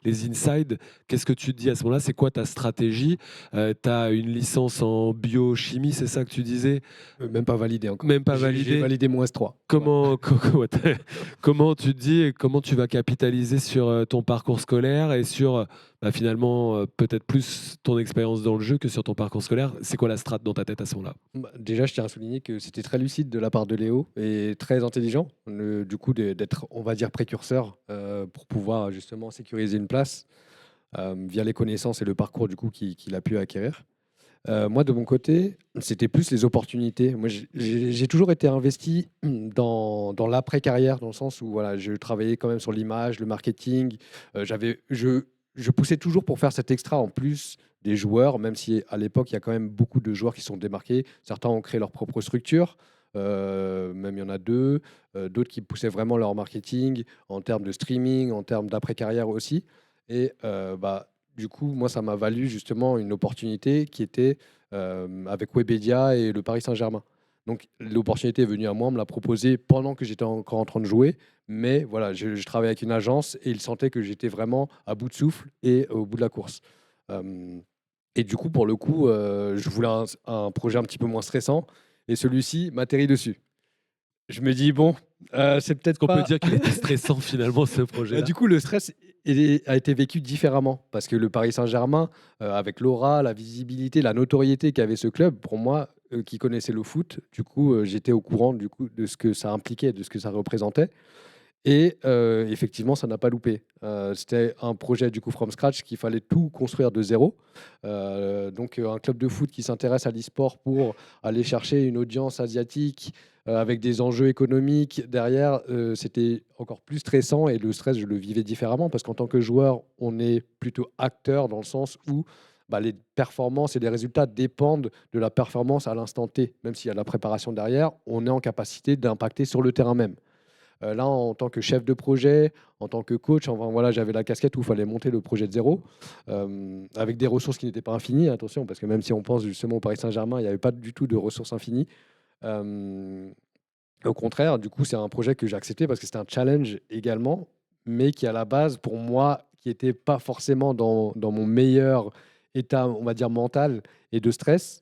les insides? Qu'est-ce que tu te dis à ce moment-là? C'est quoi ta stratégie? Tu as une licence en biochimie, c'est ça que tu disais? Même pas validé encore. Même pas J'ai validé. validé moins 3. Comment, comment tu te dis, comment tu vas capitaliser sur ton parcours scolaire et sur finalement peut-être plus ton expérience dans le jeu que sur ton parcours scolaire? C'est quoi la strat dans ta tête à ce moment-là? Déjà, je tiens à souligner que c'était très lucide de la part de Léo et très intelligent, du coup, d'être, on va dire, précurseur pour pouvoir justement sécuriser une place via les connaissances et le parcours du coup qu'il a pu acquérir. Moi, de mon côté, c'était plus les opportunités. Moi, j'ai toujours été investi dans l'après-carrière, dans le sens où voilà, je travaillais quand même sur l'image, le marketing. Je poussais toujours pour faire cet extra en plus des joueurs, même si à l'époque, il y a quand même beaucoup de joueurs qui sont démarqués. Certains ont créé leur propre structure, même il y en a deux. D'autres qui poussaient vraiment leur marketing en termes de streaming, en termes d'après-carrière aussi. Et du coup, moi, ça m'a valu justement une opportunité qui était avec Webedia et le Paris Saint-Germain. Donc, l'opportunité est venue à moi, on me l'a proposé pendant que j'étais encore en train de jouer. Mais voilà, je travaillais avec une agence et ils sentaient que j'étais vraiment à bout de souffle et au bout de la course. Et du coup, pour le coup, je voulais un projet un petit peu moins stressant et celui-ci m'atterrit dessus. Je me dis, bon, c'est peut-être Qu'on pas... peut dire qu'il était stressant finalement ce projet-là. Du coup, le stress a été vécu différemment parce que le Paris Saint-Germain, avec l'aura, la visibilité, la notoriété qu'avait ce club, pour moi, qui connaissait le foot, du coup, j'étais au courant du coup, de ce que ça impliquait, de ce que ça représentait. Et effectivement, ça n'a pas loupé. C'était un projet du coup from scratch qu'il fallait tout construire de zéro. Donc un club de foot qui s'intéresse à l'e-sport pour aller chercher une audience asiatique avec des enjeux économiques derrière, c'était encore plus stressant et le stress, je le vivais différemment parce qu'en tant que joueur, on est plutôt acteur dans le sens où les performances et les résultats dépendent de la performance à l'instant T. Même s'il y a de la préparation derrière, on est en capacité d'impacter sur le terrain même. Là, en tant que chef de projet, en tant que coach, enfin, voilà, j'avais la casquette où il fallait monter le projet de zéro, avec des ressources qui n'étaient pas infinies, attention, parce que même si on pense justement au Paris Saint-Germain, il n'y avait pas du tout de ressources infinies. Au contraire, du coup, c'est un projet que j'ai accepté parce que c'était un challenge également, mais qui à la base, pour moi, qui n'était pas forcément dans mon meilleur état, on va dire, mental et de stress,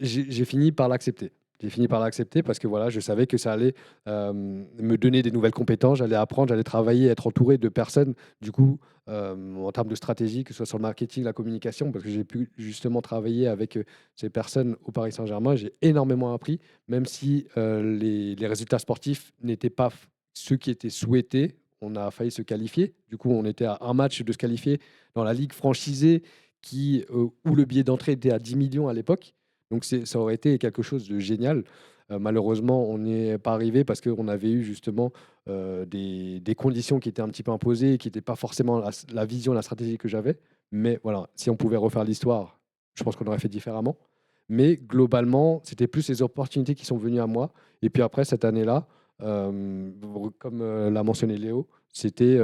j'ai fini par l'accepter. J'ai fini par l'accepter parce que voilà, je savais que ça allait me donner des nouvelles compétences, j'allais apprendre, j'allais travailler, être entouré de personnes, du coup, en termes de stratégie, que ce soit sur le marketing, la communication, parce que j'ai pu justement travailler avec ces personnes au Paris Saint-Germain. J'ai énormément appris, même si les résultats sportifs n'étaient pas ceux qui étaient souhaités. On a failli se qualifier. Du coup, on était à un match de se qualifier dans la ligue franchisée où le billet d'entrée était à 10 millions à l'époque. Donc ça aurait été quelque chose de génial. Malheureusement, on n'y est pas arrivé parce qu'on avait eu justement des conditions qui étaient un petit peu imposées et qui n'étaient pas forcément la vision, la stratégie que j'avais. Mais voilà, si on pouvait refaire l'histoire, je pense qu'on aurait fait différemment. Mais globalement, c'était plus les opportunités qui sont venues à moi. Et puis après, cette année-là, comme l'a mentionné Léo, c'était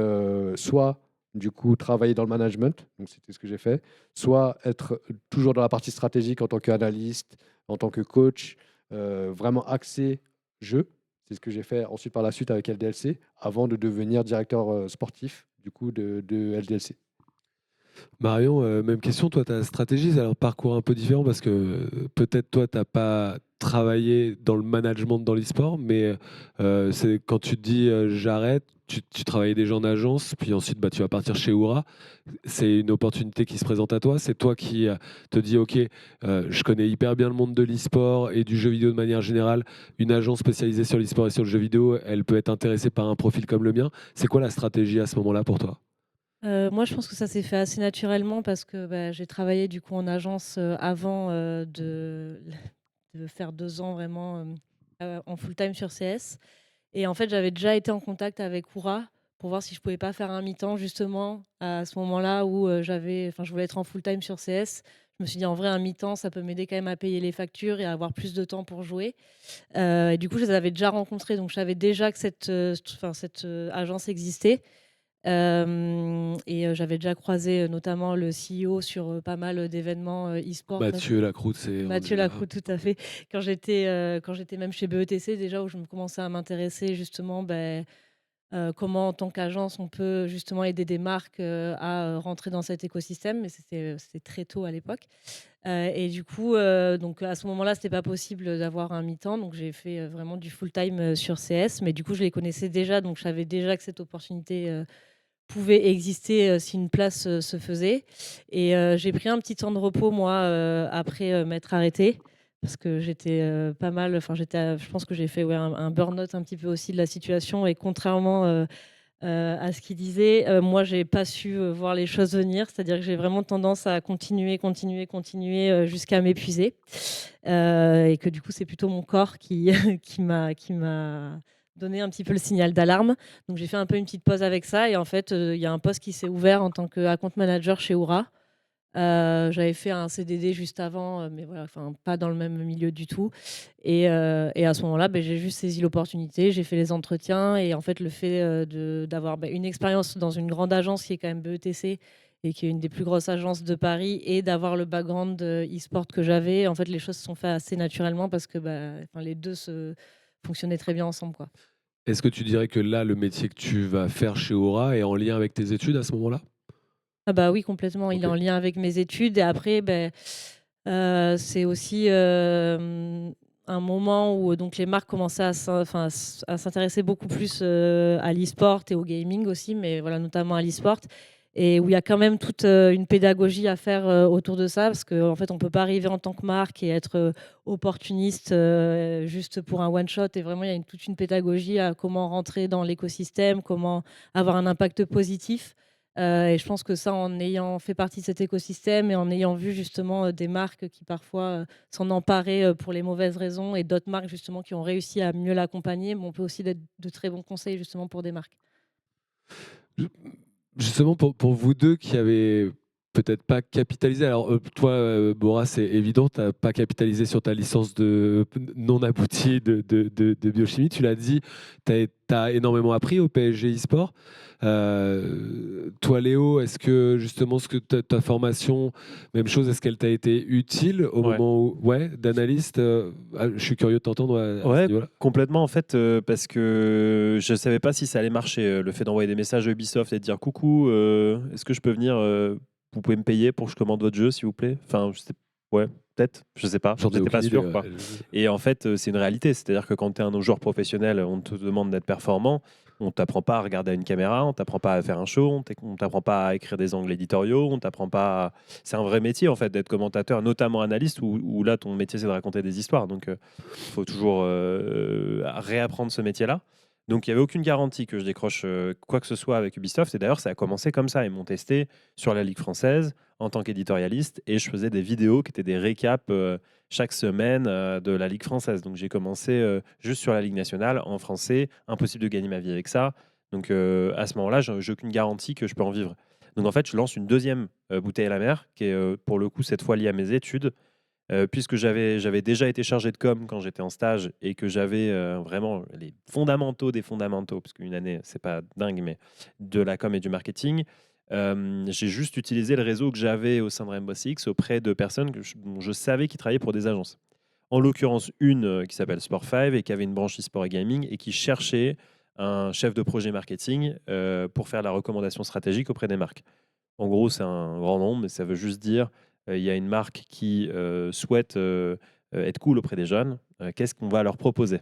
soit du coup travailler dans le management, donc c'était ce que j'ai fait, soit être toujours dans la partie stratégique en tant qu'analyste, en tant que coach, vraiment axé jeu. C'est ce que j'ai fait ensuite par la suite avec LDLC, avant de devenir directeur sportif du coup de LDLC. Marion, même question, toi, ta stratégie, c'est un parcours un peu différent parce que peut-être toi, tu n'as pas travaillé dans le management dans l'e-sport, mais c'est quand tu te dis j'arrête, tu travaillais déjà en agence, puis ensuite bah, tu vas partir chez Oura. C'est une opportunité qui se présente à toi. C'est toi qui te dis ok, je connais hyper bien le monde de l'e-sport et du jeu vidéo de manière générale. Une agence spécialisée sur l'e-sport et sur le jeu vidéo, elle peut être intéressée par un profil comme le mien. C'est quoi la stratégie à ce moment-là pour toi? Moi, je pense que ça s'est fait assez naturellement parce que bah, j'ai travaillé du coup en agence avant de faire 2 ans vraiment en full-time sur CS. Et en fait, j'avais déjà été en contact avec Oura pour voir si je pouvais pas faire un mi-temps justement à ce moment-là où je voulais être en full-time sur CS. Je me suis dit en vrai, un mi-temps, ça peut m'aider quand même à payer les factures et à avoir plus de temps pour jouer. Et du coup, je les avais déjà rencontrés, donc je savais déjà que cette agence existait. J'avais déjà croisé notamment le CEO sur pas mal d'événements e-sport. Mathieu Lacroute, c'est. Mathieu Lacroute, tout à fait. Quand j'étais même chez BETC, déjà, où je me commençais à m'intéresser justement comment, en tant qu'agence, on peut justement aider des marques à rentrer dans cet écosystème. Mais c'était très tôt à l'époque. Et du coup, donc à ce moment-là, c'était pas possible d'avoir un mi-temps. Donc j'ai fait vraiment du full-time sur CS. Mais du coup, je les connaissais déjà. Donc je savais déjà que cette opportunité pouvait exister si une place se faisait. Et j'ai pris un petit temps de repos, moi, après m'être arrêtée. Parce que j'étais pas mal. Enfin, je pense que j'ai fait un burn-out un petit peu aussi de la situation. Et contrairement à ce qu'il disait, moi, j'ai pas su voir les choses venir. C'est-à-dire que j'ai vraiment tendance à continuer jusqu'à m'épuiser. Et que du coup, c'est plutôt mon corps qui, qui m'a donné un petit peu le signal d'alarme. Donc j'ai fait un peu une petite pause avec ça. Et en fait, il y a un poste qui s'est ouvert en tant qu'account manager chez Oura. J'avais fait un CDD juste avant, mais voilà, pas dans le même milieu du tout. Et à ce moment-là, j'ai juste saisi l'opportunité, j'ai fait les entretiens. Et en fait, le fait d'avoir une expérience dans une grande agence qui est quand même BETC et qui est une des plus grosses agences de Paris, et d'avoir le background e-sport que j'avais, en fait, les choses se sont faites assez naturellement parce que les deux fonctionnaient très bien ensemble, quoi. Est-ce que tu dirais que là, le métier que tu vas faire chez Aura est en lien avec tes études à ce moment-là? Ah bah oui, complètement. Il est Ok. en lien avec mes études. Et après, c'est aussi un moment où donc les marques commençaient à s'intéresser beaucoup plus à l'e-sport et au gaming aussi, mais voilà, notamment à l'e-sport. Et où il y a quand même toute une pédagogie à faire autour de ça, parce qu'en fait, on ne peut pas arriver en tant que marque et être opportuniste juste pour un one-shot. Et vraiment, il y a toute une pédagogie à comment rentrer dans l'écosystème, comment avoir un impact positif. Et je pense que ça, en ayant fait partie de cet écosystème et en ayant vu justement des marques qui parfois s'en emparaient pour les mauvaises raisons, et d'autres marques justement qui ont réussi à mieux l'accompagner, on peut aussi être de très bons conseils justement pour des marques. Justement, pour vous deux qui avez peut-être pas capitalisé, alors toi, Bora, c'est évident, tu n'as pas capitalisé sur ta licence de non aboutie de biochimie. Tu l'as dit, tu as énormément appris au PSG e-sport. Toi, Léo, est-ce que justement ta formation, même chose, est-ce qu'elle t'a été utile au Ouais. moment où, ouais, d'analyste je suis curieux de t'entendre à ce Ouais, niveau-là. complètement en fait, parce que je savais pas si ça allait marcher. Le fait d'envoyer des messages à Ubisoft et de dire coucou, est-ce que je peux venir, vous pouvez me payer pour que je commande votre jeu, s'il vous plaît. Enfin, ouais, peut-être, je sais pas, J'en ai j'étais pas aucune idée. sûr quoi. Et en fait, c'est une réalité, c'est-à-dire que quand tu es un joueur professionnel, on te demande d'être performant. On t'apprend pas à regarder à une caméra, on t'apprend pas à faire un show, on t'apprend pas à écrire des angles éditoriaux, on t'apprend pas. C'est un vrai métier en fait d'être commentateur, notamment analyste, où là ton métier c'est de raconter des histoires. Donc il faut toujours réapprendre ce métier-là. Donc il n'y avait aucune garantie que je décroche quoi que ce soit avec Ubisoft. Et d'ailleurs, ça a commencé comme ça. Ils m'ont testé sur la Ligue française en tant qu'éditorialiste et je faisais des vidéos qui étaient des récaps chaque semaine de la Ligue française. Donc j'ai commencé juste sur la Ligue nationale en français. Impossible de gagner ma vie avec ça. Donc à ce moment-là, j'ai aucune garantie que je peux en vivre. Donc en fait, je lance une deuxième bouteille à la mer qui est pour le coup cette fois liée à mes études. Puisque j'avais déjà été chargé de com quand j'étais en stage et que j'avais vraiment les fondamentaux des fondamentaux, parce qu'une année, c'est pas dingue, mais de la com et du marketing, j'ai juste utilisé le réseau que j'avais au sein de Rainbow Six auprès de personnes dont je savais qui travaillaient pour des agences. En l'occurrence, une qui s'appelle Sport5 et qui avait une branche e-sport et gaming et qui cherchait un chef de projet marketing pour faire la recommandation stratégique auprès des marques. En gros, c'est un grand nom, mais ça veut juste dire il y a une marque qui souhaite être cool auprès des jeunes. Qu'est-ce qu'on va leur proposer?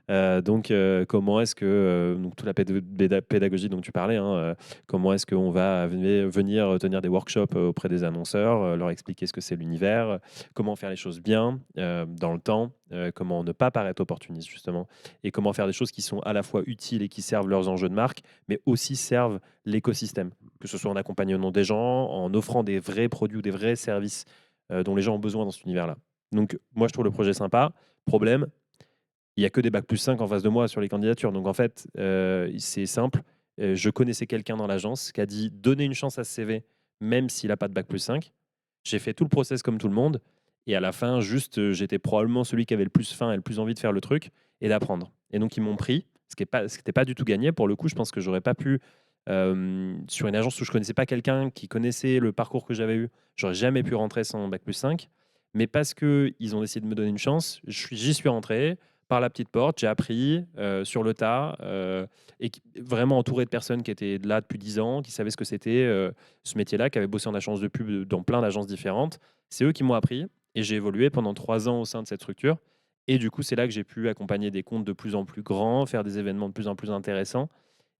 Donc, comment est-ce que donc toute la pédagogie dont tu parlais, hein, comment est-ce qu'on va venir tenir des workshops auprès des annonceurs, leur expliquer ce que c'est l'univers, comment faire les choses bien dans le temps, comment ne pas paraître opportuniste justement, et comment faire des choses qui sont à la fois utiles et qui servent leurs enjeux de marque, mais aussi servent l'écosystème, que ce soit en accompagnant des gens, en offrant des vrais produits ou des vrais services dont les gens ont besoin dans cet univers-là. Donc, moi, je trouve le projet sympa. Problème, il n'y a que des bac+5 en face de moi sur les candidatures. Donc en fait, c'est simple. Je connaissais quelqu'un dans l'agence qui a dit donnez une chance à ce CV, même s'il n'a pas de bac+5. J'ai fait tout le process comme tout le monde. Et à la fin, juste, j'étais probablement celui qui avait le plus faim et le plus envie de faire le truc et d'apprendre. Et donc ils m'ont pris, ce qui n'était pas du tout gagné. Pour le coup, je pense que j'aurais pas pu, sur une agence où je connaissais pas quelqu'un qui connaissait le parcours que j'avais eu, j'aurais jamais pu rentrer sans bac+5. Mais parce qu'ils ont décidé de me donner une chance, j'y suis rentré par la petite porte, j'ai appris sur le tas et vraiment entouré de personnes qui étaient là depuis 10 ans, qui savaient ce que c'était ce métier-là, qui avaient bossé en agence de pub dans plein d'agences différentes. C'est eux qui m'ont appris et j'ai évolué pendant 3 ans au sein de cette structure. Et du coup, c'est là que j'ai pu accompagner des comptes de plus en plus grands, faire des événements de plus en plus intéressants.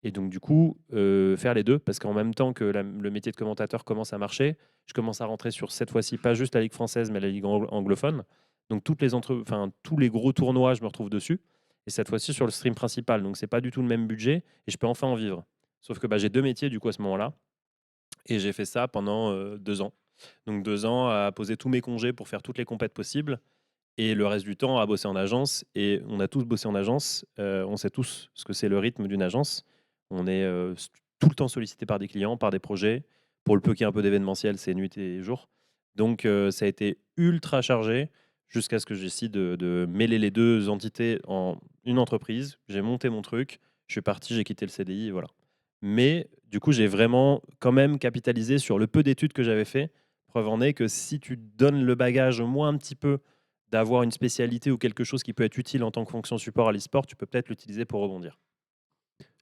Et donc, du coup, faire les deux, parce qu'en même temps que le métier de commentateur commence à marcher, je commence à rentrer sur cette fois-ci pas juste la Ligue française, mais la Ligue anglophone. Donc tous les gros tournois, je me retrouve dessus. Et cette fois-ci sur le stream principal. Donc c'est pas du tout le même budget et je peux enfin en vivre. Sauf que j'ai 2 métiers du coup à ce moment-là. Et j'ai fait ça pendant 2 ans. Donc 2 ans à poser tous mes congés pour faire toutes les compètes possibles. Et le reste du temps à bosser en agence. Et on a tous bossé en agence. On sait tous ce que c'est le rythme d'une agence. On est tout le temps sollicité par des clients, par des projets. Pour le peu qu'il y ait un peu d'événementiel, c'est nuit et jour. Donc ça a été ultra chargé jusqu'à ce que je décide de mêler les deux entités en une entreprise. J'ai monté mon truc, je suis parti, j'ai quitté le CDI, et voilà. Mais du coup, j'ai vraiment quand même capitalisé sur le peu d'études que j'avais fait. Preuve en est que si tu donnes le bagage au moins un petit peu d'avoir une spécialité ou quelque chose qui peut être utile en tant que fonction support à l'e-sport, tu peux peut-être l'utiliser pour rebondir.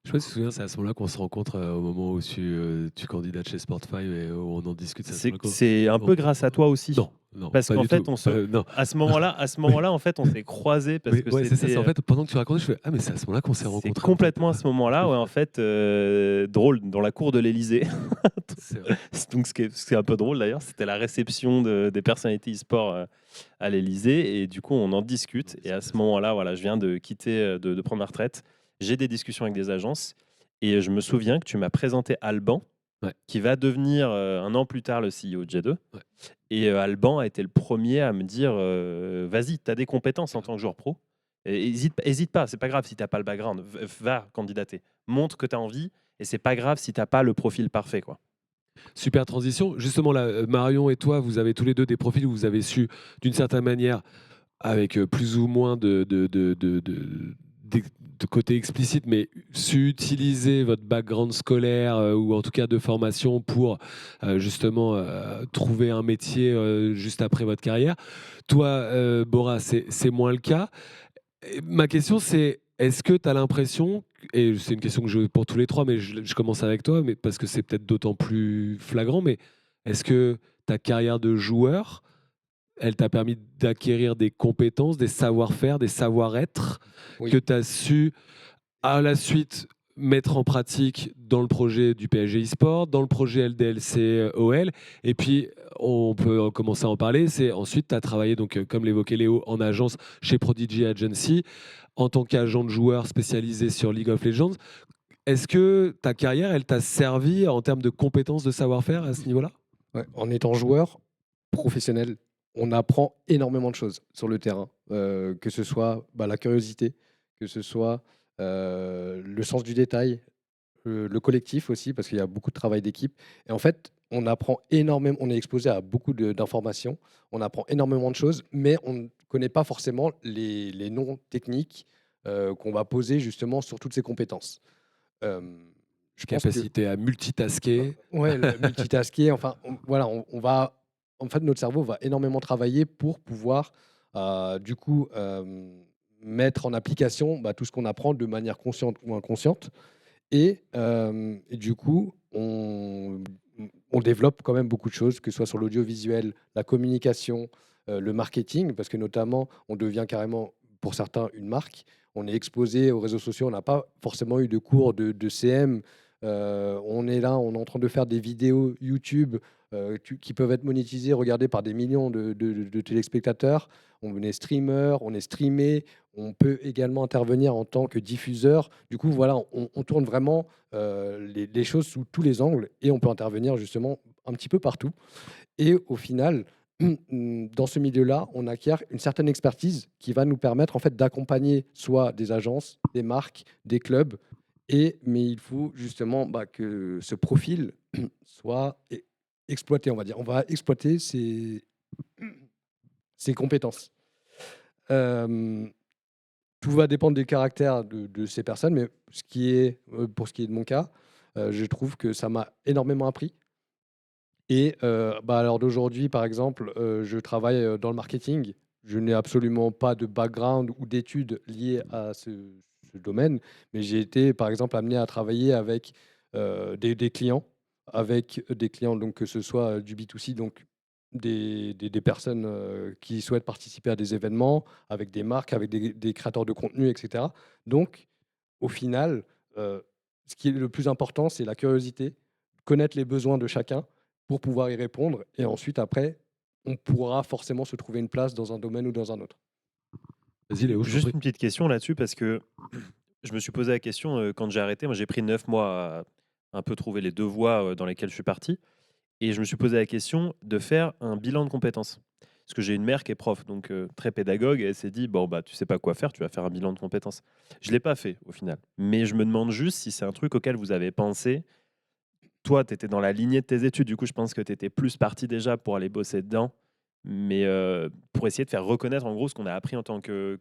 Je sais pas si tu te souviens, c'est à ce moment-là qu'on se rencontre au moment où tu candidates chez Sport5 et où on en discute. C'est un peu grâce à toi aussi. Non, parce pas qu'en du fait, tout. Non. à ce moment-là, en fait, on s'est croisés parce que c'est ça. C'est en fait pendant que tu racontais, je fais mais c'est à ce moment-là qu'on s'est rencontrés. C'est complètement à ce moment-là, ouais, en fait, drôle dans la cour de l'Élysée. Donc ce qui est un peu drôle d'ailleurs, c'était la réception des personnalités e-sport à l'Élysée et du coup on en discute. Et à ce moment-là, voilà, je viens de quitter, de prendre ma retraite. J'ai des discussions avec des agences et je me souviens que tu m'as présenté Alban, qui va devenir un an plus tard le CEO de J2. Ouais. Et Alban a été le premier à me dire vas-y, tu as des compétences en tant que joueur pro. Hésite pas, c'est pas grave si tu n'as pas le background. Va candidater. Montre que tu as envie et c'est pas grave si tu n'as pas le profil parfait, quoi. Super transition. Justement, là, Marion et toi, vous avez tous les deux des profils où vous avez su, d'une certaine manière, avec plus ou moins de côté explicite, mais su utiliser votre background scolaire ou en tout cas de formation pour justement trouver un métier juste après votre carrière. Toi, Bora, c'est moins le cas. Et ma question, c'est est-ce que tu as l'impression, et c'est une question que je pour tous les trois, mais je commence avec toi, mais parce que c'est peut-être d'autant plus flagrant, mais est-ce que ta carrière de joueur, elle t'a permis d'acquérir des compétences, des savoir-faire, des savoir-être que tu as su à la suite mettre en pratique dans le projet du PSG eSport, dans le projet LDLC OL, et puis on peut commencer à en parler. C'est ensuite, tu as travaillé, donc, comme l'évoquait Léo, en agence chez Prodigy Agency, en tant qu'agent de joueur spécialisé sur League of Legends. Est-ce que ta carrière, elle t'a servi en termes de compétences, de savoir-faire à ce niveau-là? Ouais, en étant joueur professionnel, on apprend énormément de choses sur le terrain, que ce soit la curiosité, que ce soit le sens du détail, le collectif aussi, parce qu'il y a beaucoup de travail d'équipe. Et en fait, on apprend énormément, on est exposé à beaucoup d'informations, on apprend énormément de choses, mais on ne connaît pas forcément les noms techniques qu'on va poser justement sur toutes ces compétences. Euh, je pense que Capacité à multitasker. ouais, le multitasker, enfin, voilà, on va, en fait, notre cerveau va énormément travailler pour pouvoir, du coup, mettre en application tout ce qu'on apprend de manière consciente ou inconsciente. Et du coup, on développe quand même beaucoup de choses, que ce soit sur l'audiovisuel, la communication, le marketing, parce que notamment, on devient carrément, pour certains, une marque. On est exposé aux réseaux sociaux, on n'a pas forcément eu de cours de CM. On est là, on est en train de faire des vidéos YouTube qui peuvent être monétisées, regardées par des millions de téléspectateurs. On est streamer, on est streamé, on peut également intervenir en tant que diffuseur. Du coup, voilà, on tourne vraiment les choses sous tous les angles et on peut intervenir justement un petit peu partout. Et au final, dans ce milieu-là, on acquiert une certaine expertise qui va nous permettre en fait d'accompagner soit des agences, des marques, des clubs. Mais il faut justement que ce profil soit exploité, on va dire. On va exploiter ses compétences. Euh, Tout va dépendre des caractères de ces personnes, mais pour ce qui est de mon cas, je trouve que ça m'a énormément appris. Et à l'heure d'aujourd'hui, par exemple, je travaille dans le marketing. Je n'ai absolument pas de background ou d'études liées à ce domaine, mais j'ai été, par exemple, amené à travailler avec des clients, donc que ce soit du B2C, donc des personnes qui souhaitent participer à des événements, avec des marques, avec des créateurs de contenu, etc. Donc, au final, ce qui est le plus important, c'est la curiosité, connaître les besoins de chacun pour pouvoir y répondre. Et ensuite, après, on pourra forcément se trouver une place dans un domaine ou dans un autre. Vas-y, Léo, je t'en Juste prie. une petite question là-dessus, parce que je me suis posé la question quand j'ai arrêté. Moi, j'ai pris 9 mois à un peu trouver les deux voies dans lesquelles je suis parti. Et je me suis posé la question de faire un bilan de compétences. Parce que j'ai une mère qui est prof, donc très pédagogue, et elle s'est dit, bon, tu sais pas quoi faire, tu vas faire un bilan de compétences. Je l'ai pas fait au final. Mais je me demande juste si c'est un truc auquel vous avez pensé. Toi, tu étais dans la lignée de tes études, du coup, je pense que tu étais plus parti déjà pour aller bosser dedans, mais pour essayer de faire reconnaître en gros ce qu'on a appris en tant que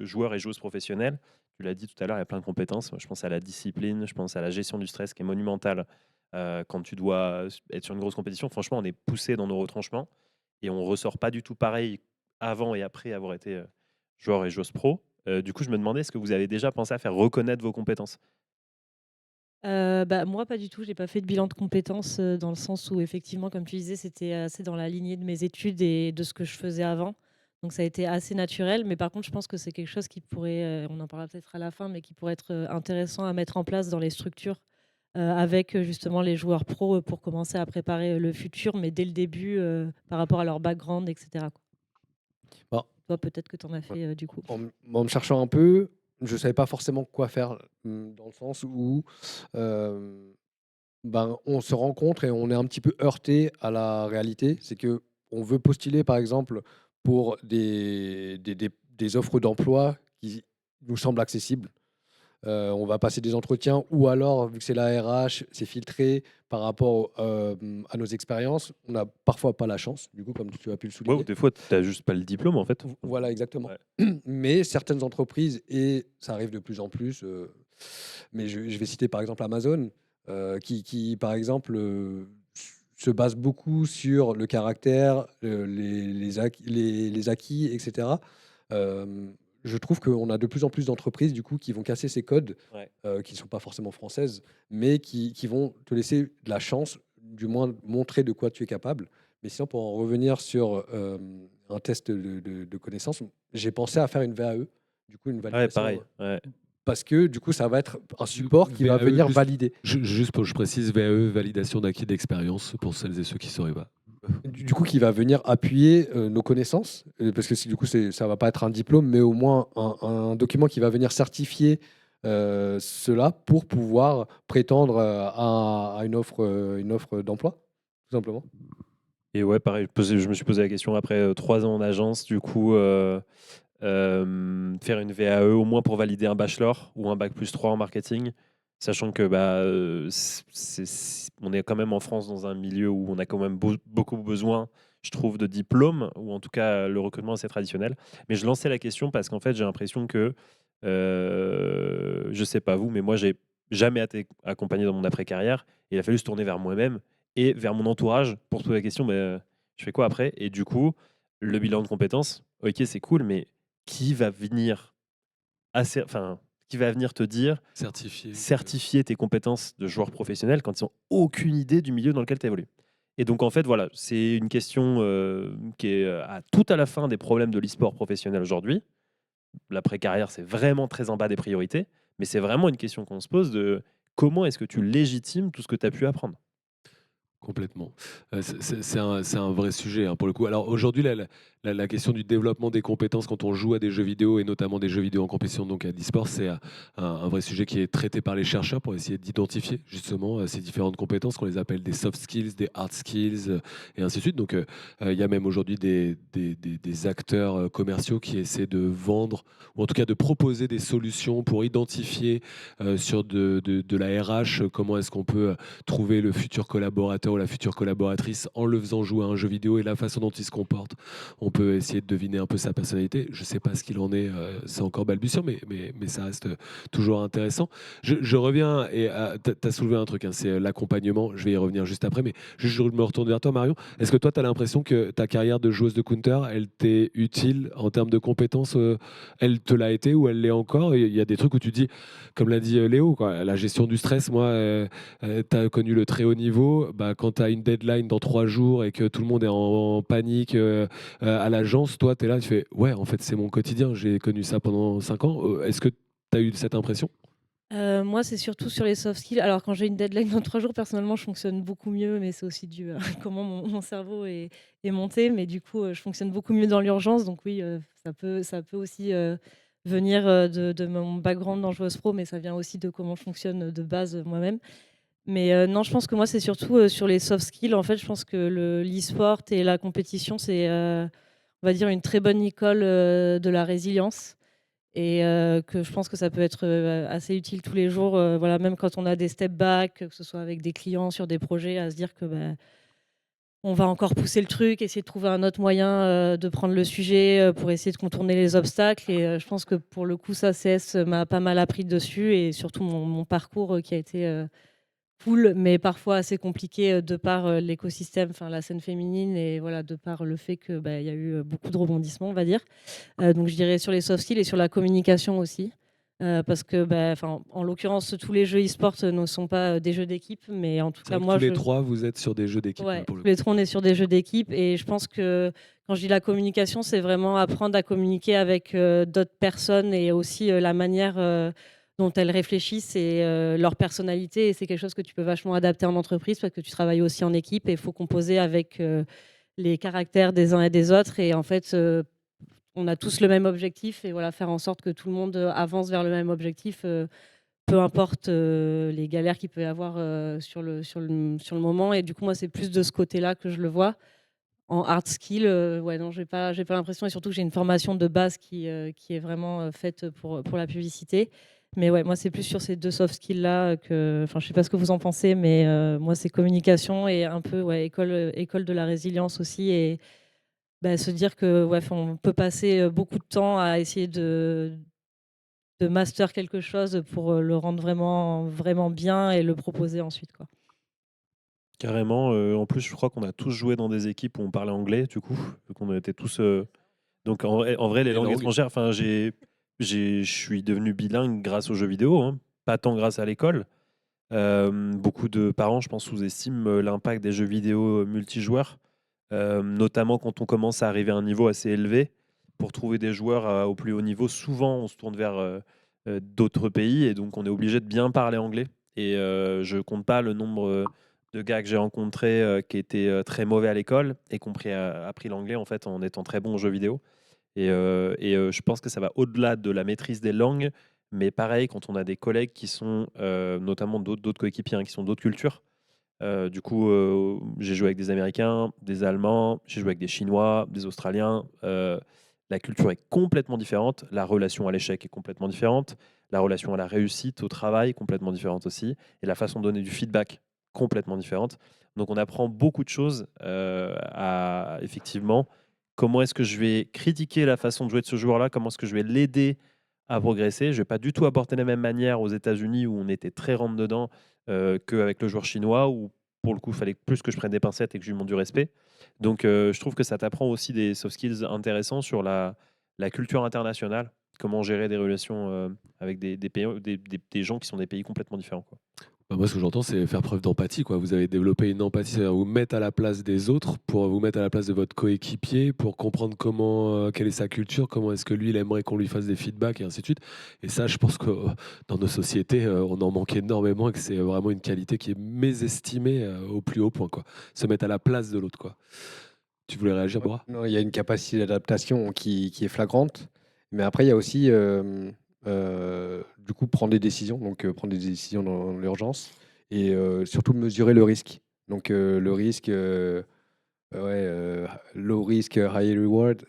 joueur et joueuse professionnelle. Tu l'as dit tout à l'heure, il y a plein de compétences. Moi, je pense à la discipline, je pense à la gestion du stress qui est monumentale quand tu dois être sur une grosse compétition. Franchement, on est poussé dans nos retranchements et on ressort pas du tout pareil avant et après avoir été joueur et joueuse pro. Du coup, je me demandais, est-ce que vous avez déjà pensé à faire reconnaître vos compétences? Moi, pas du tout. J'ai pas fait de bilan de compétences dans le sens où, effectivement, comme tu disais, c'était assez dans la lignée de mes études et de ce que je faisais avant. Donc, ça a été assez naturel. Mais par contre, je pense que c'est quelque chose qui pourrait, on en parlera peut-être à la fin, mais qui pourrait être intéressant à mettre en place dans les structures avec justement les joueurs pros pour commencer à préparer le futur, mais dès le début par rapport à leur background, etc. quoi. Bon, Toi, peut-être que tu en as fait du coup. en me cherchant un peu, je ne savais pas forcément quoi faire, dans le sens où on se rencontre et on est un petit peu heurté à la réalité. C'est que on veut postuler, par exemple, pour des offres d'emploi qui nous semblent accessibles. On va passer des entretiens ou alors, vu que c'est la RH, c'est filtré par rapport à nos expériences. On n'a parfois pas la chance, du coup, comme tu as pu le Ouais, ou souligner. des fois, tu n'as juste pas le diplôme en fait. Voilà, exactement. Ouais. Mais certaines entreprises, et ça arrive de plus en plus, mais je vais citer par exemple Amazon, par exemple, se base beaucoup sur le caractère, les acquis, etc. Je trouve qu'on a de plus en plus d'entreprises du coup qui vont casser ces codes, Ouais. qui ne sont pas forcément françaises, mais qui vont te laisser de la chance, du moins montrer de quoi tu es capable. Mais sinon, pour en revenir sur un test de connaissances, j'ai pensé à faire une VAE, du coup une Ouais, validation, pareil. Ouais. parce que du coup, ça va être un support qui va VAE, venir valider. Juste pour que je précise, VAE, validation d'acquis d'expérience, pour celles et ceux qui ne sauraient pas. du coup, qui va venir appuyer nos connaissances, parce que du coup, ça va pas être un diplôme, mais au moins un document qui va venir certifier cela pour pouvoir prétendre à une offre d'emploi, tout simplement. Et ouais, pareil, je me suis posé la question après 3 ans en agence, du coup, faire une VAE au moins pour valider un bachelor ou un bac+3 en marketing, sachant que on est quand même en France dans un milieu où on a quand même beaucoup besoin, je trouve, de diplômes, ou en tout cas le recrutement assez traditionnel. Mais je lançais la question parce qu'en fait j'ai l'impression que, je sais pas vous, mais moi j'ai jamais été accompagné dans mon après-carrière. Il a fallu se tourner vers moi-même et vers mon entourage pour se poser la question, mais je fais quoi après? Et du coup, le bilan de compétences, ok, c'est cool, mais qui va venir qui va venir te dire, Certifié. certifier tes compétences de joueur professionnel quand ils n'ont aucune idée du milieu dans lequel tu évolues. Et donc, en fait, voilà, c'est une question qui est tout à la fin des problèmes de l'e-sport professionnel aujourd'hui. L'après-carrière, c'est vraiment très en bas des priorités, mais c'est vraiment une question qu'on se pose de comment est-ce que tu légitimes tout ce que tu as pu apprendre. Complètement. C'est un vrai sujet, hein, pour le coup. Alors aujourd'hui, la question du développement des compétences quand on joue à des jeux vidéo et notamment des jeux vidéo en compétition, donc à l'e-sport, c'est un vrai sujet qui est traité par les chercheurs pour essayer d'identifier justement ces différentes compétences qu'on les appelle des soft skills, des hard skills et ainsi de suite. Donc il y a même aujourd'hui des acteurs commerciaux qui essaient de vendre ou en tout cas de proposer des solutions pour identifier sur de la RH comment est-ce qu'on peut trouver le futur collaborateur ou la future collaboratrice en le faisant jouer à un jeu vidéo et la façon dont il se comporte. On peut essayer de deviner un peu sa personnalité. Je ne sais pas ce qu'il en est, c'est encore balbutiant, mais ça reste toujours intéressant. Je reviens et tu as soulevé un truc, hein, c'est l'accompagnement. Je vais y revenir juste après, mais juste, je me retourne vers toi, Marion. Est-ce que toi, tu as l'impression que ta carrière de joueuse de Counter, elle t'est utile en termes de compétences elle te l'a été ou elle l'est encore? Il y a des trucs où tu dis, comme l'a dit Léo, quoi, la gestion du stress, moi, tu as connu le très haut niveau. Bah, quand tu as une deadline dans 3 jours et que tout le monde est en panique à l'agence, toi, tu es là, tu fais ouais, en fait, c'est mon quotidien. J'ai connu ça pendant 5 ans. Est-ce que tu as eu cette impression? Moi, c'est surtout sur les soft skills. Alors, quand j'ai une deadline dans 3 jours, personnellement, je fonctionne beaucoup mieux, mais c'est aussi dû à comment mon cerveau est monté. Mais du coup, je fonctionne beaucoup mieux dans l'urgence. Donc oui, ça peut aussi venir de mon background dans joueuse pro, mais ça vient aussi de comment je fonctionne de base moi-même. Mais non, je pense que moi, c'est surtout sur les soft skills. En fait, je pense que l'e-sport et la compétition, c'est, on va dire, une très bonne école de la résilience. Et que je pense que ça peut être assez utile tous les jours, voilà, même quand on a des step back, que ce soit avec des clients sur des projets, à se dire que on va encore pousser le truc, essayer de trouver un autre moyen de prendre le sujet pour essayer de contourner les obstacles. Et je pense que pour le coup, ça, CS m'a pas mal appris dessus, et surtout mon parcours qui a été cool, mais parfois assez compliqué de par l'écosystème, enfin la scène féminine, et voilà, de par le fait que il y a eu beaucoup de rebondissements, on va dire. Donc je dirais sur les soft skills et sur la communication aussi. Parce que, en l'occurrence, tous les jeux e-sport ne sont pas des jeux d'équipe, mais en tout C'est cas, vrai que moi, tous les trois, vous êtes sur des jeux d'équipe, ouais, pour le tous les coup. trois, on est sur des jeux d'équipe, et je pense que quand je dis la communication, c'est vraiment apprendre à communiquer avec d'autres personnes, et aussi la manière dont elles réfléchissent et leur personnalité. Et c'est quelque chose que tu peux vachement adapter en entreprise parce que tu travailles aussi en équipe et il faut composer avec les caractères des uns et des autres. Et en fait, on a tous le même objectif, et voilà, faire en sorte que tout le monde avance vers le même objectif. Peu importe les galères qu'il peut y avoir sur le moment. Et du coup, moi, c'est plus de ce côté-là que je le vois. En hard skill, ouais, non, j'ai pas l'impression, et surtout que j'ai une formation de base qui est vraiment faite pour la publicité. Mais ouais, moi, c'est plus sur ces 2 soft skills-là que, enfin, je sais pas ce que vous en pensez, mais moi, c'est communication et un peu, ouais, école de la résilience aussi. Et se dire que, ouais, on peut passer beaucoup de temps à essayer de master quelque chose pour le rendre vraiment, vraiment bien et le proposer ensuite, quoi. Carrément. En plus, je crois qu'on a tous joué dans des équipes où on parlait anglais, du coup, vu qu'on était tous. Donc, en vrai, les Les langues langues. étrangères, enfin, je suis devenu bilingue grâce aux jeux vidéo, hein, pas tant grâce à l'école. Beaucoup de parents, je pense, sous-estiment l'impact des jeux vidéo multijoueurs, notamment quand on commence à arriver à un niveau assez élevé. Pour trouver des joueurs au plus haut niveau, souvent, on se tourne vers d'autres pays, et donc on est obligé de bien parler anglais. Et je compte pas le nombre de gars que j'ai rencontrés qui étaient très mauvais à l'école et qui ont appris l'anglais en fait en étant très bons aux jeux vidéo. Je pense que ça va au-delà de la maîtrise des langues, mais pareil, quand on a des collègues qui sont, notamment d'autres coéquipiers, hein, qui sont d'autres cultures. Du coup, j'ai joué avec des Américains, des Allemands, j'ai joué avec des Chinois, des Australiens. La culture est complètement différente, la relation à l'échec est complètement différente, la relation à la réussite, au travail, complètement différente aussi, et la façon de donner du feedback, complètement différente. Donc on apprend beaucoup de choses à effectivement comment est-ce que je vais critiquer la façon de jouer de ce joueur-là, comment est-ce que je vais l'aider à progresser. Je ne vais pas du tout aborder de la même manière aux États-Unis où on était très rentre-dedans qu'avec le joueur chinois où pour le coup, il fallait plus que je prenne des pincettes et que je lui montre du respect. Donc je trouve que ça t'apprend aussi des soft skills intéressants sur la culture internationale, comment gérer des relations avec des gens qui sont des pays complètement différents, quoi. Bah, moi, ce que j'entends, c'est faire preuve d'empathie, quoi. Vous avez développé une empathie, c'est-à-dire vous mettre à la place des autres, pour vous mettre à la place de votre coéquipier, pour comprendre quelle est sa culture, comment est-ce que lui, il aimerait qu'on lui fasse des feedbacks, et ainsi de suite. Et ça, je pense que dans nos sociétés, on en manque énormément et que c'est vraiment une qualité qui est mésestimée au plus haut point, quoi. Se mettre à la place de l'autre, quoi. Tu voulais réagir, Ouais, Bora? non, il y a une capacité d'adaptation qui est flagrante, mais après, il y a aussi, du coup, prendre des décisions, donc prendre des décisions dans l'urgence et surtout mesurer le risque. Donc le risque, ouais, low risk, high reward,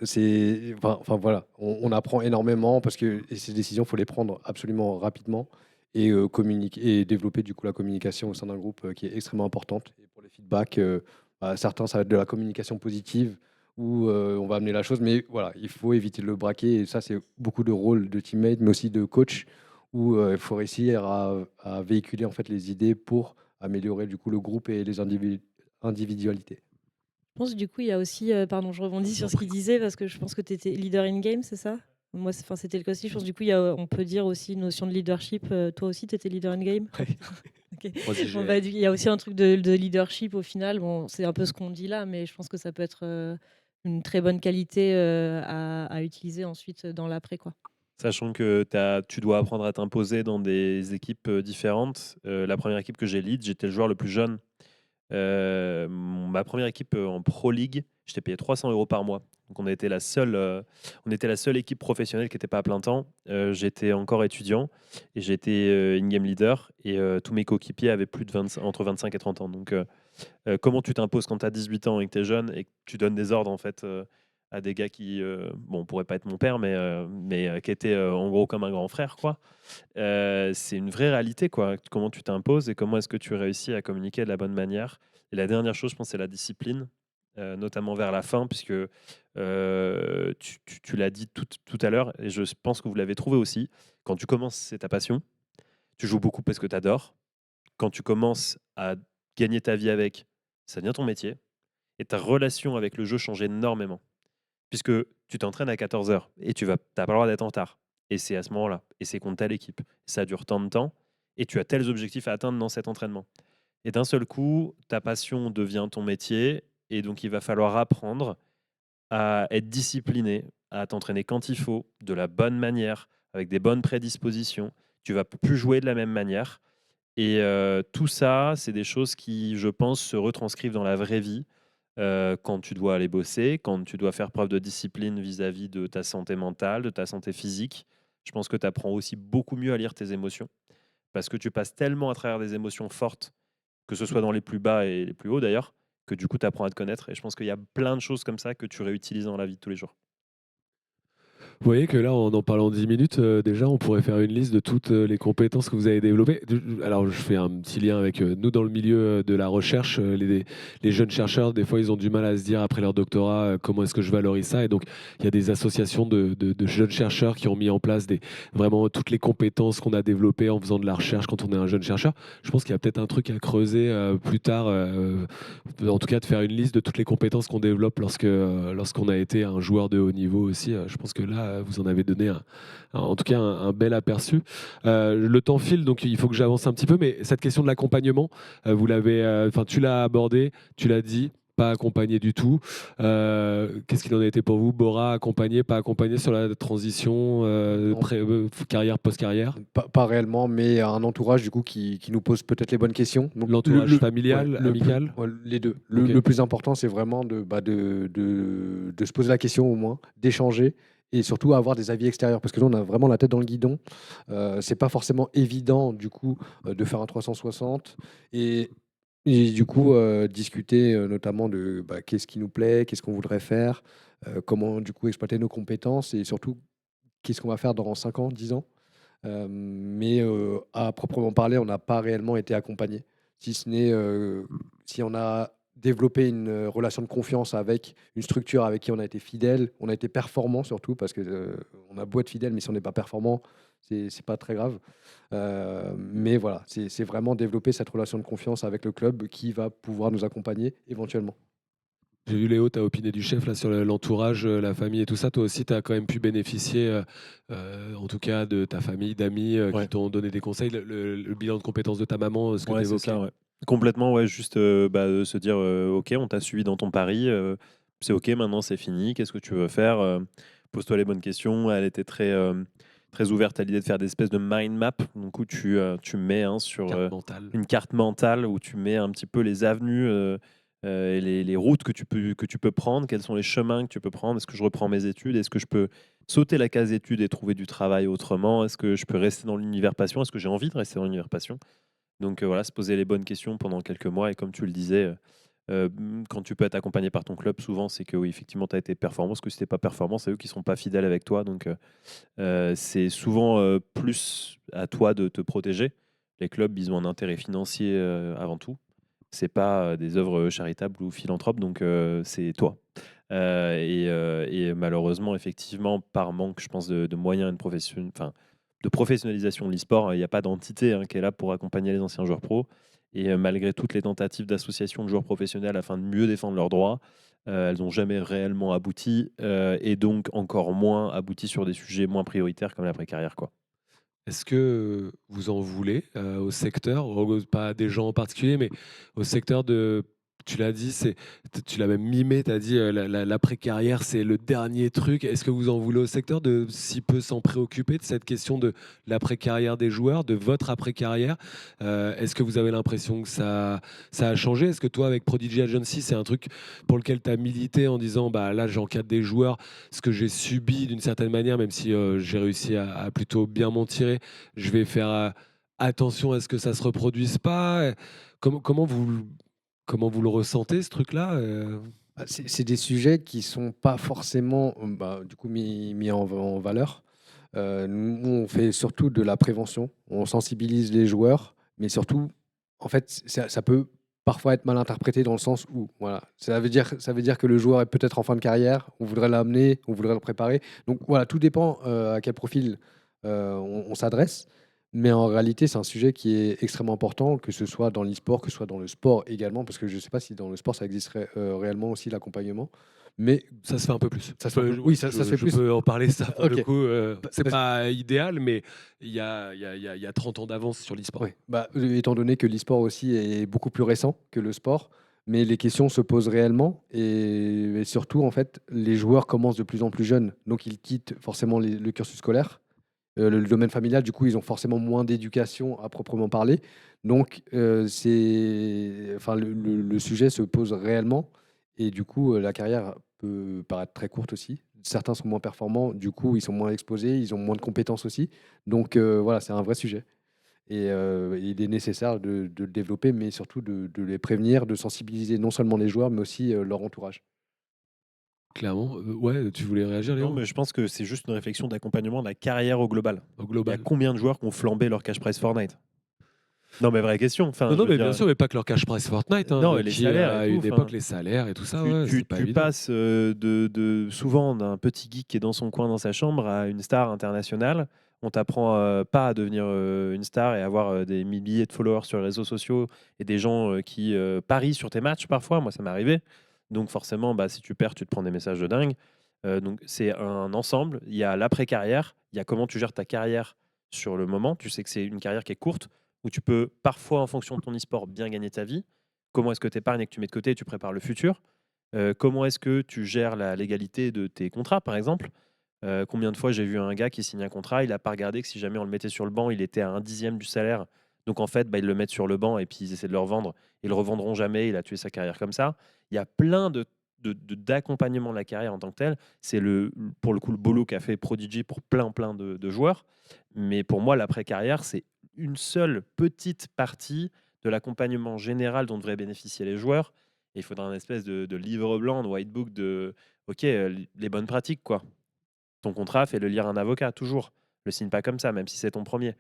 voilà, on apprend énormément parce que et ces décisions, il faut les prendre absolument rapidement et communiquer et développer du coup la communication au sein d'un groupe qui est extrêmement importante. Et pour les feedbacks, certains, ça va être de la communication positive où on va amener la chose, mais voilà, il faut éviter de le braquer. Et ça, c'est beaucoup de rôle de teammate, mais aussi de coach où il faut réussir à véhiculer en fait les idées pour améliorer du coup le groupe et les individualités. Je pense du coup, il y a aussi, pardon, je rebondis sur ce qu'il disait parce que je pense que tu étais leader in game, c'est ça? Moi, enfin, c'était le cas aussi. Je pense du coup, on peut dire aussi une notion de leadership. Toi aussi, tu étais leader in game? Ok. Moi aussi, Bon, bah, il y a aussi un truc de leadership au final. Bon, c'est un peu ce qu'on dit là, mais je pense que ça peut être une très bonne qualité à utiliser ensuite dans l'après, quoi. Sachant que tu dois apprendre à t'imposer dans des équipes différentes. La première équipe que j'ai lead, j'étais le joueur le plus jeune. Ma première équipe en Pro League, j'étais payé 300 € par mois. Donc on était la seule équipe professionnelle qui n'était pas à plein temps. J'étais encore étudiant et j'étais in-game leader. Et tous mes coéquipiers avaient entre 25 et 30 ans. Donc comment tu t'imposes quand tu as 18 ans et que tu es jeune et que tu donnes des ordres en fait, à des gars qui, bon, pourraient pas être mon père, mais qui étaient en gros comme un grand frère, quoi. C'est une vraie réalité, quoi. Comment tu t'imposes et comment est-ce que tu réussis à communiquer de la bonne manière. Et la dernière chose, je pense, c'est la discipline, notamment vers la fin, puisque tu l'as dit tout à l'heure, et je pense que vous l'avez trouvé aussi. Quand tu commences, c'est ta passion. Tu joues beaucoup parce que tu adores. Quand tu commences à gagner ta vie avec, ça devient ton métier. Et ta relation avec le jeu change énormément. Puisque tu t'entraînes à 14 h et tu n'as pas le droit d'être en retard. Et c'est à ce moment-là. Et c'est contre telle équipe. Ça dure tant de temps. Et tu as tels objectifs à atteindre dans cet entraînement. Et d'un seul coup, ta passion devient ton métier. Et donc, il va falloir apprendre à être discipliné, à t'entraîner quand il faut, de la bonne manière, avec des bonnes prédispositions. Tu vas plus jouer de la même manière. Et tout ça, c'est des choses qui, je pense, se retranscrivent dans la vraie vie quand tu dois aller bosser, quand tu dois faire preuve de discipline vis-à-vis de ta santé mentale, de ta santé physique. Je pense que tu apprends aussi beaucoup mieux à lire tes émotions parce que tu passes tellement à travers des émotions fortes, que ce soit dans les plus bas et les plus hauts d'ailleurs, que du coup tu apprends à te connaître. Et je pense qu'il y a plein de choses comme ça que tu réutilises dans la vie de tous les jours. Vous voyez que là, en parlant 10 minutes, déjà, on pourrait faire une liste de toutes les compétences que vous avez développées. Alors, je fais un petit lien avec nous dans le milieu de la recherche. Les jeunes chercheurs, des fois, ils ont du mal à se dire, après leur doctorat, comment est-ce que je valorise ça. Et donc, il y a des associations de jeunes chercheurs qui ont mis en place vraiment toutes les compétences qu'on a développées en faisant de la recherche quand on est un jeune chercheur. Je pense qu'il y a peut-être un truc à creuser plus tard, en tout cas, de faire une liste de toutes les compétences qu'on développe lorsqu'on a été un joueur de haut niveau aussi. Je pense que là, vous en avez donné en tout cas un bel aperçu. Le temps file, donc il faut que j'avance un petit peu, mais cette question de l'accompagnement, tu l'as abordé, tu l'as dit, pas accompagné du tout. Qu'est-ce qu'il en a été pour vous, Bora, accompagné, pas accompagné sur la transition carrière, post-carrière? Pas réellement, mais un entourage du coup qui nous pose peut-être les bonnes questions. Donc, L'entourage familial, ouais, amical? les deux. Ok. Le plus important, c'est vraiment de se poser la question au moins, d'échanger et surtout avoir des avis extérieurs. Parce que nous, on a vraiment la tête dans le guidon. C'est pas forcément évident du coup de faire un 360 et du coup discuter notamment de qu'est-ce qui nous plaît, qu'est-ce qu'on voudrait faire, comment du coup exploiter nos compétences et surtout qu'est-ce qu'on va faire dans 5 ans, 10 ans. Mais à proprement parler, on n'a pas réellement été accompagné. Si ce n'est si on a développé une relation de confiance avec une structure avec qui on a été fidèle, on a été performant surtout, parce que on a beau être fidèle, mais si on n'est pas performant, c'est pas très grave. Mais voilà, c'est vraiment développer cette relation de confiance avec le club qui va pouvoir nous accompagner éventuellement. J'ai vu Léo, tu as opiné du chef là, sur l'entourage, la famille et tout ça. Toi aussi, tu as quand même pu bénéficier, en tout cas, de ta famille, d'amis Ouais. qui t'ont donné des conseils. Le bilan de compétences de ta maman, ce que tu Ouais, c'est évoquais. ça, ouais. Complètement, ouais, juste se dire ok, on t'a suivi dans ton pari, c'est ok, maintenant c'est fini, qu'est-ce que tu veux faire pose-toi les bonnes questions. Elle était très ouverte à l'idée de faire des espèces de mind map, donc où tu mets sur Carte mentale. une carte mentale où tu mets un petit peu les avenues et les routes que tu peux prendre, quels sont les chemins que tu peux prendre. Est-ce que je reprends mes études? Est-ce que je peux sauter la case études et trouver du travail autrement? Est-ce que je peux rester dans l'univers passion? Est-ce que j'ai envie de rester dans l'univers passion? Donc voilà, se poser les bonnes questions pendant quelques mois. Et comme tu le disais, quand tu peux être accompagné par ton club, souvent, c'est que oui, effectivement, tu as été performant. Parce que si tu n'es pas performant, c'est eux qui ne sont pas fidèles avec toi. Donc c'est souvent plus à toi de te protéger. Les clubs, ils ont un intérêt financier avant tout. C'est pas des œuvres charitables ou philanthropes, donc c'est toi. Et malheureusement, effectivement, par manque, je pense, de moyens et de professionnalisation de l'e-sport, il n'y a pas d'entité qui est là pour accompagner les anciens joueurs pros. Et malgré toutes les tentatives d'associations de joueurs professionnels afin de mieux défendre leurs droits, elles n'ont jamais réellement abouti, et donc encore moins abouti sur des sujets moins prioritaires comme l'après-carrière, quoi. Est-ce que vous en voulez au secteur, pas à des gens en particulier, mais au secteur de. Tu l'as dit, tu l'as même mimé, tu as dit l'après-carrière, c'est le dernier truc. Est-ce que vous en voulez au secteur de si peu s'en préoccuper de cette question de l'après-carrière des joueurs, de votre après-carrière? Est-ce que vous avez l'impression que ça a changé? Est-ce que toi, avec Prodigy Agency, c'est un truc pour lequel tu as milité en disant bah, là, j'encadre des joueurs, ce que j'ai subi d'une certaine manière, même si j'ai réussi à plutôt bien m'en tirer, je vais faire attention à ce que ça se reproduise pas. Comment vous le ressentez, ce truc-là C'est des sujets qui sont pas forcément du coup mis en valeur. Nous, on fait surtout de la prévention. On sensibilise les joueurs, mais surtout, en fait, ça peut parfois être mal interprété dans le sens où, voilà, ça veut dire que le joueur est peut-être en fin de carrière, on voudrait l'amener, on voudrait le préparer. Donc voilà, tout dépend à quel profil on s'adresse. Mais en réalité, c'est un sujet qui est extrêmement important, que ce soit dans l'e-sport, que ce soit dans le sport également, parce que je ne sais pas si dans le sport, ça existerait réellement aussi l'accompagnement. Mais ça se fait un peu plus. ça se fait un peu- oui, ça se fait plus. Je peux en parler, ça, pour le Ok. coup. C'est Parce- pas idéal, mais il y a 30 ans d'avance sur l'e-sport. Oui, étant donné que l'e-sport aussi est beaucoup plus récent que le sport, mais les questions se posent réellement et surtout, en fait, les joueurs commencent de plus en plus jeunes, donc ils quittent forcément le cursus scolaire. Le domaine familial, du coup, ils ont forcément moins d'éducation à proprement parler. Donc, le sujet se pose réellement et du coup, la carrière peut paraître très courte aussi. Certains sont moins performants, du coup, ils sont moins exposés, ils ont moins de compétences aussi. Donc, voilà, c'est un vrai sujet. Et il est nécessaire de le développer, mais surtout de les prévenir, de sensibiliser non seulement les joueurs, mais aussi leur entourage. Clairement. Ouais, tu voulais réagir, Non, Léo? mais je pense que c'est juste une réflexion d'accompagnement de la carrière au global. Au Il y a global. combien de joueurs qui ont flambé leur cash prize Fortnite? Non, mais vraie question. Enfin, Non, je non, veux mais dire, bien sûr, mais pas que leur cash price Fortnite. non, et les Qui, salaires à et tout. une époque, les salaires et tout ça, ouais, c'est pas Tu évident. passes souvent d'un petit geek qui est dans son coin, dans sa chambre, à une star internationale. On t'apprend pas à devenir une star et avoir des milliers de followers sur les réseaux sociaux et des gens qui parient sur tes matchs parfois. Moi, ça m'est arrivé. Donc forcément, si tu perds, tu te prends des messages de dingue. Donc c'est un ensemble. Il y a l'après-carrière, il y a comment tu gères ta carrière sur le moment. Tu sais que c'est une carrière qui est courte, où tu peux parfois, en fonction de ton e-sport, bien gagner ta vie. comment est-ce que tu épargnes et que tu mets de côté et tu prépares le futur. Comment est-ce que tu gères la légalité de tes contrats, par exemple. Combien de fois j'ai vu un gars qui signe un contrat, il n'a pas regardé que si jamais on le mettait sur le banc, il était à 1/10 du salaire. Donc en fait, ils le mettent sur le banc et puis ils essaient de le revendre. Ils le revendront jamais, il a tué sa carrière comme ça. Il y a plein d'accompagnement de la carrière en tant que tel. C'est pour le coup le boulot qu'a fait Prodigy pour plein de joueurs. Mais pour moi, l'après-carrière, c'est une seule petite partie de l'accompagnement général dont devraient bénéficier les joueurs. Et il faudra un espèce de livre blanc, de whitebook de OK, les bonnes pratiques, quoi. Ton contrat, fais-le lire un avocat, toujours. Le signe pas comme ça, même si c'est ton premier.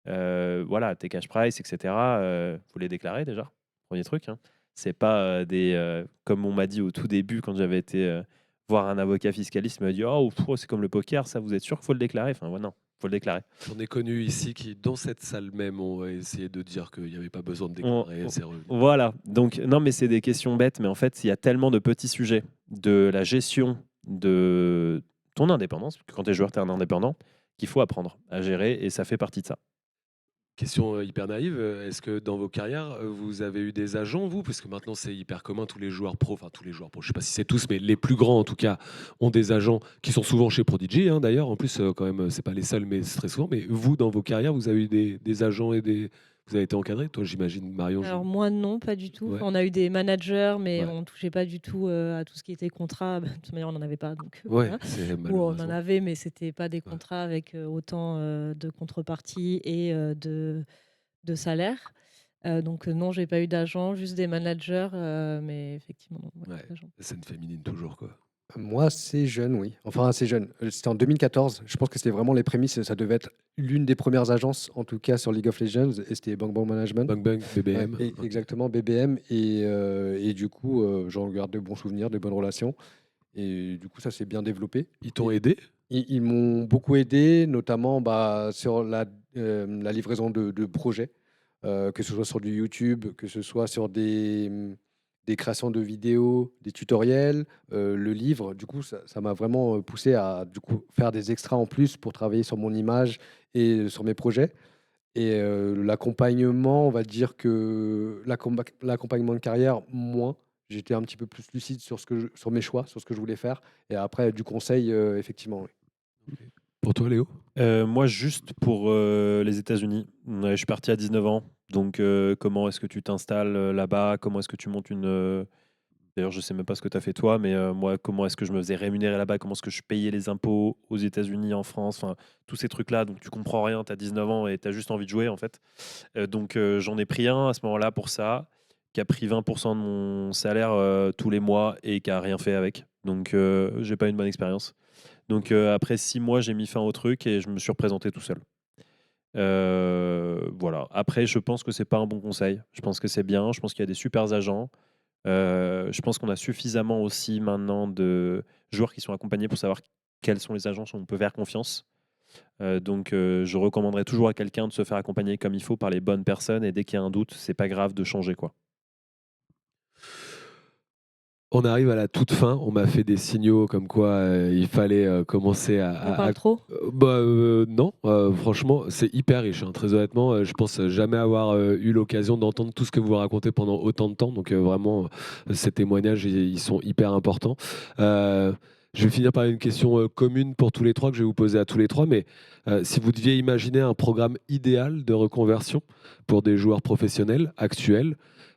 Voilà, tes cash price, et cetera, faut les déclarer déjà, premier truc, hein. C'est pas, comme on m'a dit au tout début quand j'avais été, voir un avocat fiscaliste, il m'a dit: «Oh, c'est comme le poker, ça, vous êtes sûr qu'il faut le déclarer?» Enfin, ouais, non, faut le déclarer. J'en ai connu ici qui, dans cette salle même, ont essayé de dire qu'il n'y avait pas besoin de On déclarer ses revenus. Voilà, donc non, mais c'est des questions bêtes, mais en fait, il y a tellement de petits sujets de la gestion de ton indépendance, parce que quand tu es joueur, tu es un indépendant, qu'il faut apprendre à gérer et ça fait partie de ça. Question hyper naïve, est-ce que dans vos carrières, vous avez eu des agents, vous? Parce que maintenant, c'est hyper commun, tous les joueurs pro, enfin tous les joueurs pro, je sais pas si c'est tous, mais les plus grands en tout cas, ont des agents qui sont souvent chez Prodigy, hein, d'ailleurs. En plus, quand même, c'est pas les seuls, mais c'est très souvent. Mais vous, dans vos carrières, vous avez eu des agents et des... Vous avez été encadré? Toi, j'imagine, Marion. Alors moi non, pas du tout. Ouais. Enfin, on a eu des managers, mais Ouais. on touchait pas du tout à tout ce qui était contrat. Bah, de toute manière, on n'en avait pas, donc Ouais, voilà. c'est Ou on en malheureusement. avait, mais c'était pas des contrats avec autant de contreparties et de salaire. Donc non, j'ai pas eu d'agent, juste des managers, mais effectivement, non, ouais, Ouais, pas d'agent. la scène féminine toujours, quoi. Moi, assez jeune, oui. Enfin, assez jeune. C'était en 2014. Je pense que c'était vraiment les prémices. Ça devait être l'une des premières agences, en tout cas sur League of Legends, et c'était Bang Bang Management. Bang Bang, Ouais, BBM. exactement, BBM. Et du coup, j'en garde de bons souvenirs, de bonnes relations. Et du coup, ça s'est bien développé. Ils t'ont aidé? Ils m'ont beaucoup aidé, notamment sur la livraison de projets, que ce soit sur du YouTube, que ce soit sur des créations de vidéos, des tutoriels, le livre. Du coup, ça m'a vraiment poussé à faire des extras en plus pour travailler sur mon image et sur mes projets. Et l'accompagnement, on va dire que l'accompagnement de carrière, moins. J'étais un petit peu plus lucide sur mes choix, sur ce que je voulais faire. Et après, du conseil, effectivement, oui. Pour toi, Léo? Moi, juste pour les États-Unis. Ouais, je suis parti à 19 ans. Donc, comment est-ce que tu t'installes là-bas? Comment est-ce que tu montes une. D'ailleurs, je sais même pas ce que tu as fait toi, mais moi, comment est-ce que je me faisais rémunérer là-bas? Comment est-ce que je payais les impôts aux États-Unis, en France? Enfin, tous ces trucs-là. Donc, tu comprends rien. Tu as 19 ans et tu as juste envie de jouer, en fait. Donc, j'en ai pris un à ce moment-là pour ça, qui a pris 20% de mon salaire tous les mois et qui a rien fait avec. Donc, j'ai pas eu une bonne expérience. Donc après 6 mois, j'ai mis fin au truc et je me suis représenté tout seul. Voilà. Après, je pense que c'est pas un bon conseil. Je pense que c'est bien. Je pense qu'il y a des super agents. Je pense qu'on a suffisamment aussi maintenant de joueurs qui sont accompagnés pour savoir quels sont les agents où on peut faire confiance. Donc je recommanderais toujours à quelqu'un de se faire accompagner comme il faut par les bonnes personnes et dès qu'il y a un doute, c'est pas grave de changer, quoi. On arrive à la toute fin. On m'a fait des signaux comme quoi il fallait commencer On parle trop? Non, franchement, c'est hyper riche, hein. Très honnêtement, je pense jamais avoir eu l'occasion d'entendre tout ce que vous racontez pendant autant de temps. Donc vraiment, ces témoignages, ils sont hyper importants. Je vais finir par une question commune pour tous les trois que je vais vous poser à tous les trois. Mais si vous deviez imaginer un programme idéal de reconversion pour des joueurs professionnels actuels,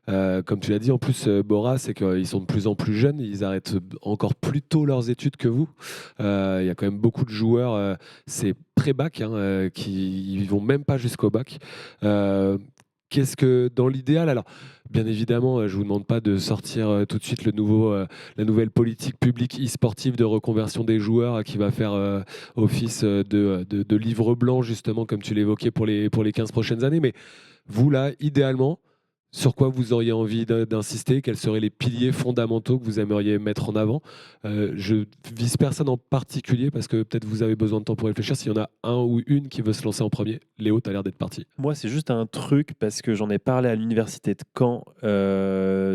comme tu l'as dit, en plus, Bora, c'est qu'ils sont de plus en plus jeunes, ils arrêtent encore plus tôt leurs études que vous. Il y a quand même beaucoup de joueurs, c'est pré-bac, hein, qui vont même pas jusqu'au bac. Qu'est-ce que, dans l'idéal, alors, bien évidemment, je vous demande pas de sortir tout de suite la nouvelle politique publique e-sportive de reconversion des joueurs qui va faire office de livre blanc, justement, comme tu l'évoquais pour les 15 prochaines années. Mais vous, là, idéalement, sur quoi vous auriez envie d'insister? Quels seraient les piliers fondamentaux que vous aimeriez mettre en avant? Je vise personne en particulier parce que peut-être vous avez besoin de temps pour réfléchir. S'il y en a un ou une qui veut se lancer en premier, Léo, tu as l'air d'être parti. Moi, c'est juste un truc parce que j'en ai parlé à l'université de Caen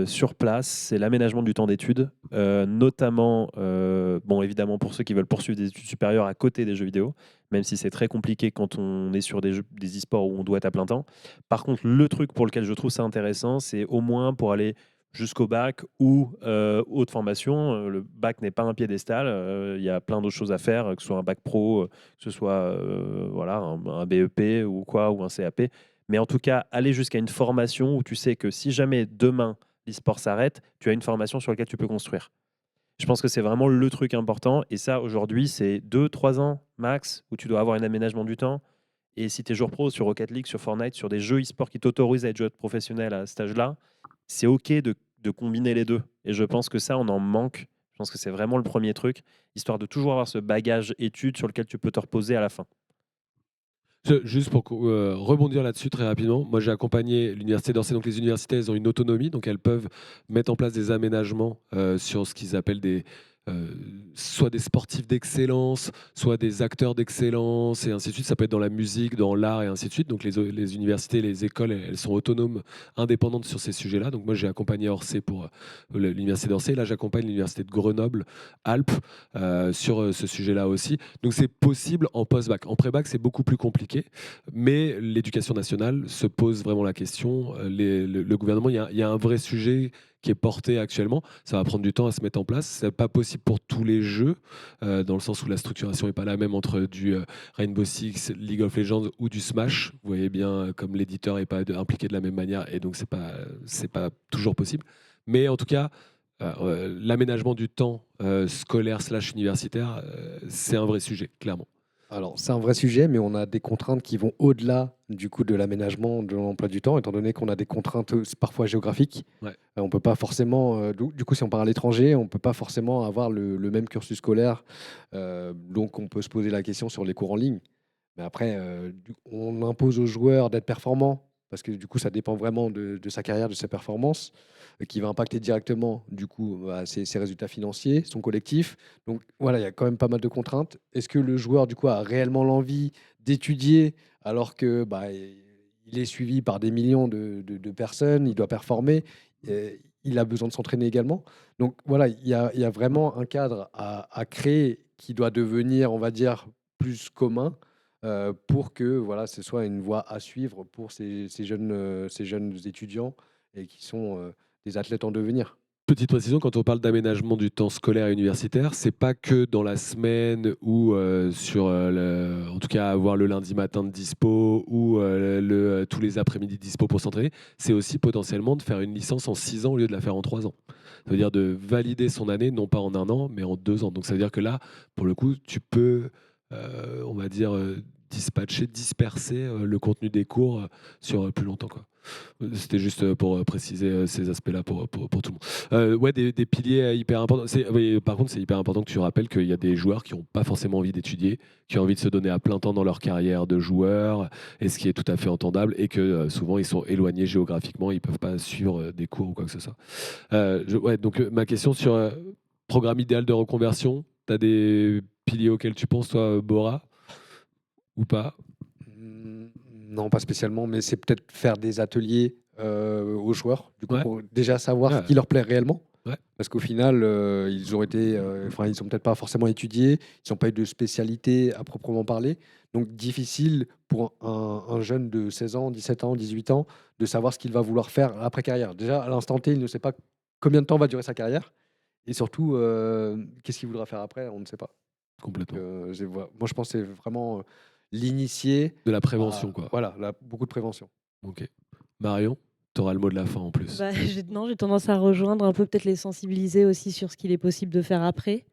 sur place. C'est l'aménagement du temps d'études, notamment, bon, évidemment pour ceux qui veulent poursuivre des études supérieures à côté des jeux vidéo, même si c'est très compliqué quand on est sur des e-sports où on doit être à plein temps. Par contre, le truc pour lequel je trouve ça intéressant, c'est au moins pour aller jusqu'au bac ou haute formation. Le bac n'est pas un piédestal. Il y a plein d'autres choses à faire, que ce soit un bac pro, que ce soit voilà, un BEP ou quoi, ou un CAP. Mais en tout cas, aller jusqu'à une formation où tu sais que si jamais demain l'e-sport s'arrête, tu as une formation sur laquelle tu peux construire. Je pense que c'est vraiment le truc important. Et ça, aujourd'hui, c'est 2-3 ans max où tu dois avoir un aménagement du temps. Et si tu es joueur pro sur Rocket League, sur Fortnite, sur des jeux e-sport qui t'autorisent à être joueur professionnel à cet âge-là, c'est OK de combiner les deux. Et je pense que ça, on en manque. Je pense que c'est vraiment le premier truc, histoire de toujours avoir ce bagage études sur lequel tu peux te reposer à la fin. Juste pour rebondir là-dessus très rapidement, moi j'ai accompagné l'université d'Orsay, donc les universités elles ont une autonomie, donc elles peuvent mettre en place des aménagements sur ce qu'ils appellent soit des sportifs d'excellence, soit des acteurs d'excellence et ainsi de suite. Ça peut être dans la musique, dans l'art et ainsi de suite. Donc les universités, les écoles, elles sont autonomes, indépendantes sur ces sujets-là. Donc moi j'ai accompagné Orsay pour l'université d'Orsay. Là j'accompagne l'université de Grenoble-Alpes sur ce sujet-là aussi. Donc c'est possible en post-bac. En pré-bac c'est beaucoup plus compliqué, mais l'éducation nationale se pose vraiment la question. Le gouvernement, il y a un vrai sujet qui est porté actuellement. Ça va prendre du temps à se mettre en place. Ce n'est pas possible pour tous les jeux, dans le sens où la structuration n'est pas la même entre du Rainbow Six, League of Legends ou du Smash. Vous voyez bien, comme l'éditeur n'est pas impliqué de la même manière, et donc c'est pas toujours possible. Mais en tout cas, l'aménagement du temps scolaire/universitaire, c'est un vrai sujet, clairement. Alors, c'est un vrai sujet, mais on a des contraintes qui vont au-delà du coup de l'aménagement de l'emploi du temps, étant donné qu'on a des contraintes parfois géographiques. Ouais. On peut pas forcément, du coup, si on part à l'étranger, on peut pas forcément avoir le même cursus scolaire. Donc, on peut se poser la question sur les cours en ligne. Mais après, on impose aux joueurs d'être performants, parce que du coup, ça dépend vraiment de sa carrière, de ses performances, qui va impacter directement du coup ses résultats financiers, son collectif. Donc voilà, il y a quand même pas mal de contraintes. Est-ce que le joueur du coup a réellement l'envie d'étudier alors que il est suivi par des millions de personnes, il doit performer, il a besoin de s'entraîner également. Donc voilà, il y a vraiment un cadre à créer qui doit devenir, on va dire, plus commun pour que voilà, ce soit une voie à suivre pour ces jeunes étudiants et qui sont des athlètes en devenir. Petite précision, quand on parle d'aménagement du temps scolaire et universitaire, c'est pas que dans la semaine ou en tout cas avoir le lundi matin de dispo ou tous les après-midi de dispo pour s'entraîner. C'est aussi potentiellement de faire une licence en 6 ans au lieu de la faire en 3 ans. Ça veut dire de valider son année, non pas en 1 an, mais en 2 ans. Donc ça veut dire que là, pour le coup, tu peux, on va dire, disperser le contenu des cours sur plus longtemps, quoi. C'était juste pour préciser ces aspects-là pour tout le monde. Ouais, des piliers hyper importants. Oui, par contre, c'est hyper important que tu rappelles qu'il y a des joueurs qui n'ont pas forcément envie d'étudier, qui ont envie de se donner à plein temps dans leur carrière de joueur, et ce qui est tout à fait entendable, et que souvent ils sont éloignés géographiquement, ils ne peuvent pas suivre des cours ou quoi que ce soit. Ouais, donc ma question sur programme idéal de reconversion, tu as des piliers auxquels tu penses, toi, Bora, ou pas? Non, pas spécialement, mais c'est peut-être faire des ateliers aux joueurs, du coup, Ouais. pour déjà savoir Ouais. ce qui leur plaît réellement. Ouais. Parce qu'au final, ils ont été, ils sont peut-être pas forcément étudiés, ils n'ont pas eu de spécialité à proprement parler. Donc, difficile pour un jeune de 16 ans, 17 ans, 18 ans de savoir ce qu'il va vouloir faire après carrière. Déjà, à l'instant T, il ne sait pas combien de temps va durer sa carrière. Et surtout, qu'est-ce qu'il voudra faire après, on ne sait pas. Complètement. Moi, je pense que c'est vraiment l'initier. De la prévention, quoi. Voilà, beaucoup de prévention. Ok. Marion, tu auras le mot de la fin en plus. Bah, non, j'ai tendance à rejoindre un peu, peut-être les sensibiliser aussi sur ce qu'il est possible de faire après.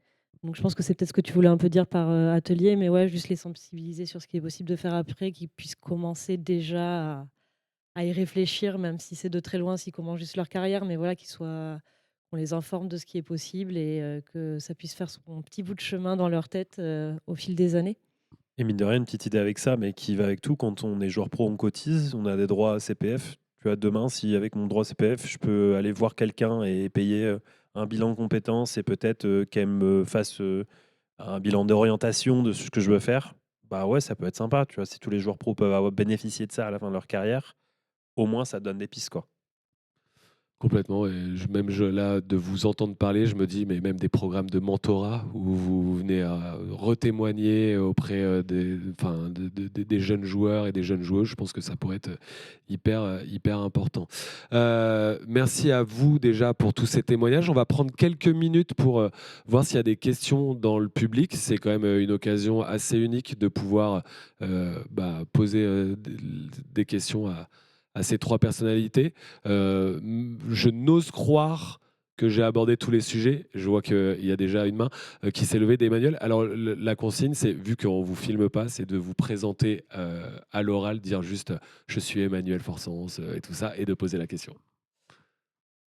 Donc je pense que c'est peut-être ce que tu voulais un peu dire par atelier, mais ouais, juste les sensibiliser sur ce qui est possible de faire après, qu'ils puissent commencer déjà à y réfléchir, même si c'est de très loin, s'ils commencent juste leur carrière, mais voilà, qu'on les informe de ce qui est possible et que ça puisse faire son petit bout de chemin dans leur tête au fil des années. Et mine de rien, une petite idée avec ça, mais qui va avec tout. Quand on est joueur pro, on cotise, on a des droits à CPF. Tu vois, demain, si avec mon droit CPF, je peux aller voir quelqu'un et payer un bilan de compétences et peut-être qu'elle me fasse un bilan d'orientation de ce que je veux faire, bah ouais, ça peut être sympa. Tu vois, si tous les joueurs pro peuvent bénéficier de ça à la fin de leur carrière, au moins ça donne des pistes, quoi. Complètement. Et là, de vous entendre parler, je me dis, mais même des programmes de mentorat où vous venez à retémoigner auprès des jeunes joueurs et des jeunes joueuses, je pense que ça pourrait être hyper important. Merci à vous déjà pour tous ces témoignages. On va prendre quelques minutes pour voir s'il y a des questions dans le public. C'est quand même une occasion assez unique de pouvoir poser des questions à ces trois personnalités. Je n'ose croire que j'ai abordé tous les sujets. Je vois qu'il y a déjà une main qui s'est levée d'Emmanuel. Alors, la consigne, c'est, vu qu'on ne vous filme pas, c'est de vous présenter à l'oral, dire juste « je suis Emmanuel Forsens » et tout ça, et de poser la question.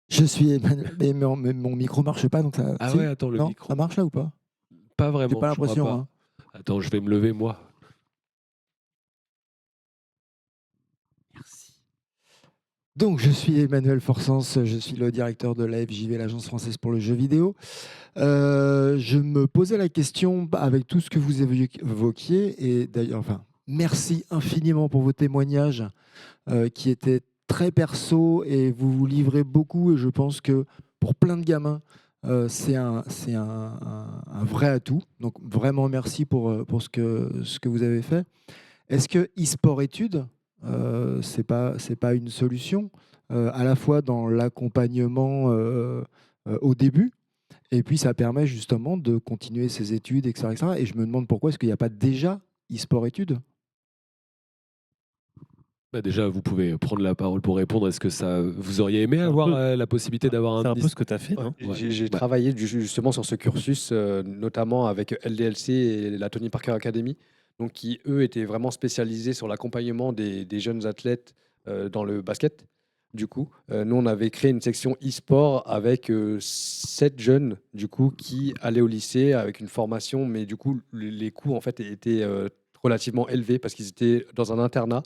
Je suis Emmanuel, mais mon micro ne marche pas, donc ça... Ah si ouais, attends, le non, micro. ça marche là ou pas? Pas vraiment, J'ai pas je crois l'impression. pas. Hein. Attends, je vais me lever, moi. Merci. Donc, je suis Emmanuel Forsens, je suis le directeur de l'AFJV, l'Agence française pour le jeu vidéo. Je me posais la question avec tout ce que vous évoquiez, et d'ailleurs, merci infiniment pour vos témoignages qui étaient très perso, et vous vous livrez beaucoup, et je pense que pour plein de gamins, c'est un vrai atout. Donc, vraiment merci pour ce que vous avez fait. Est-ce que e-sport études, c'est pas une solution, à la fois dans l'accompagnement au début, et puis ça permet justement de continuer ses études, etc., etc. Et je me demande pourquoi est-ce qu'il n'y a pas déjà e-sport études? Déjà, vous pouvez prendre la parole pour répondre. Est-ce que vous auriez aimé avoir la possibilité d'avoir un... C'est un peu ce que tu as fait, non? J'ai travaillé justement sur ce cursus, notamment avec LDLC et la Tony Parker Academy, donc qui, eux, étaient vraiment spécialisés sur l'accompagnement des jeunes athlètes dans le basket. Du coup, nous, on avait créé une section e-sport avec 7 jeunes du coup, qui allaient au lycée avec une formation, mais du coup, les coûts en fait, étaient relativement élevés parce qu'ils étaient dans un internat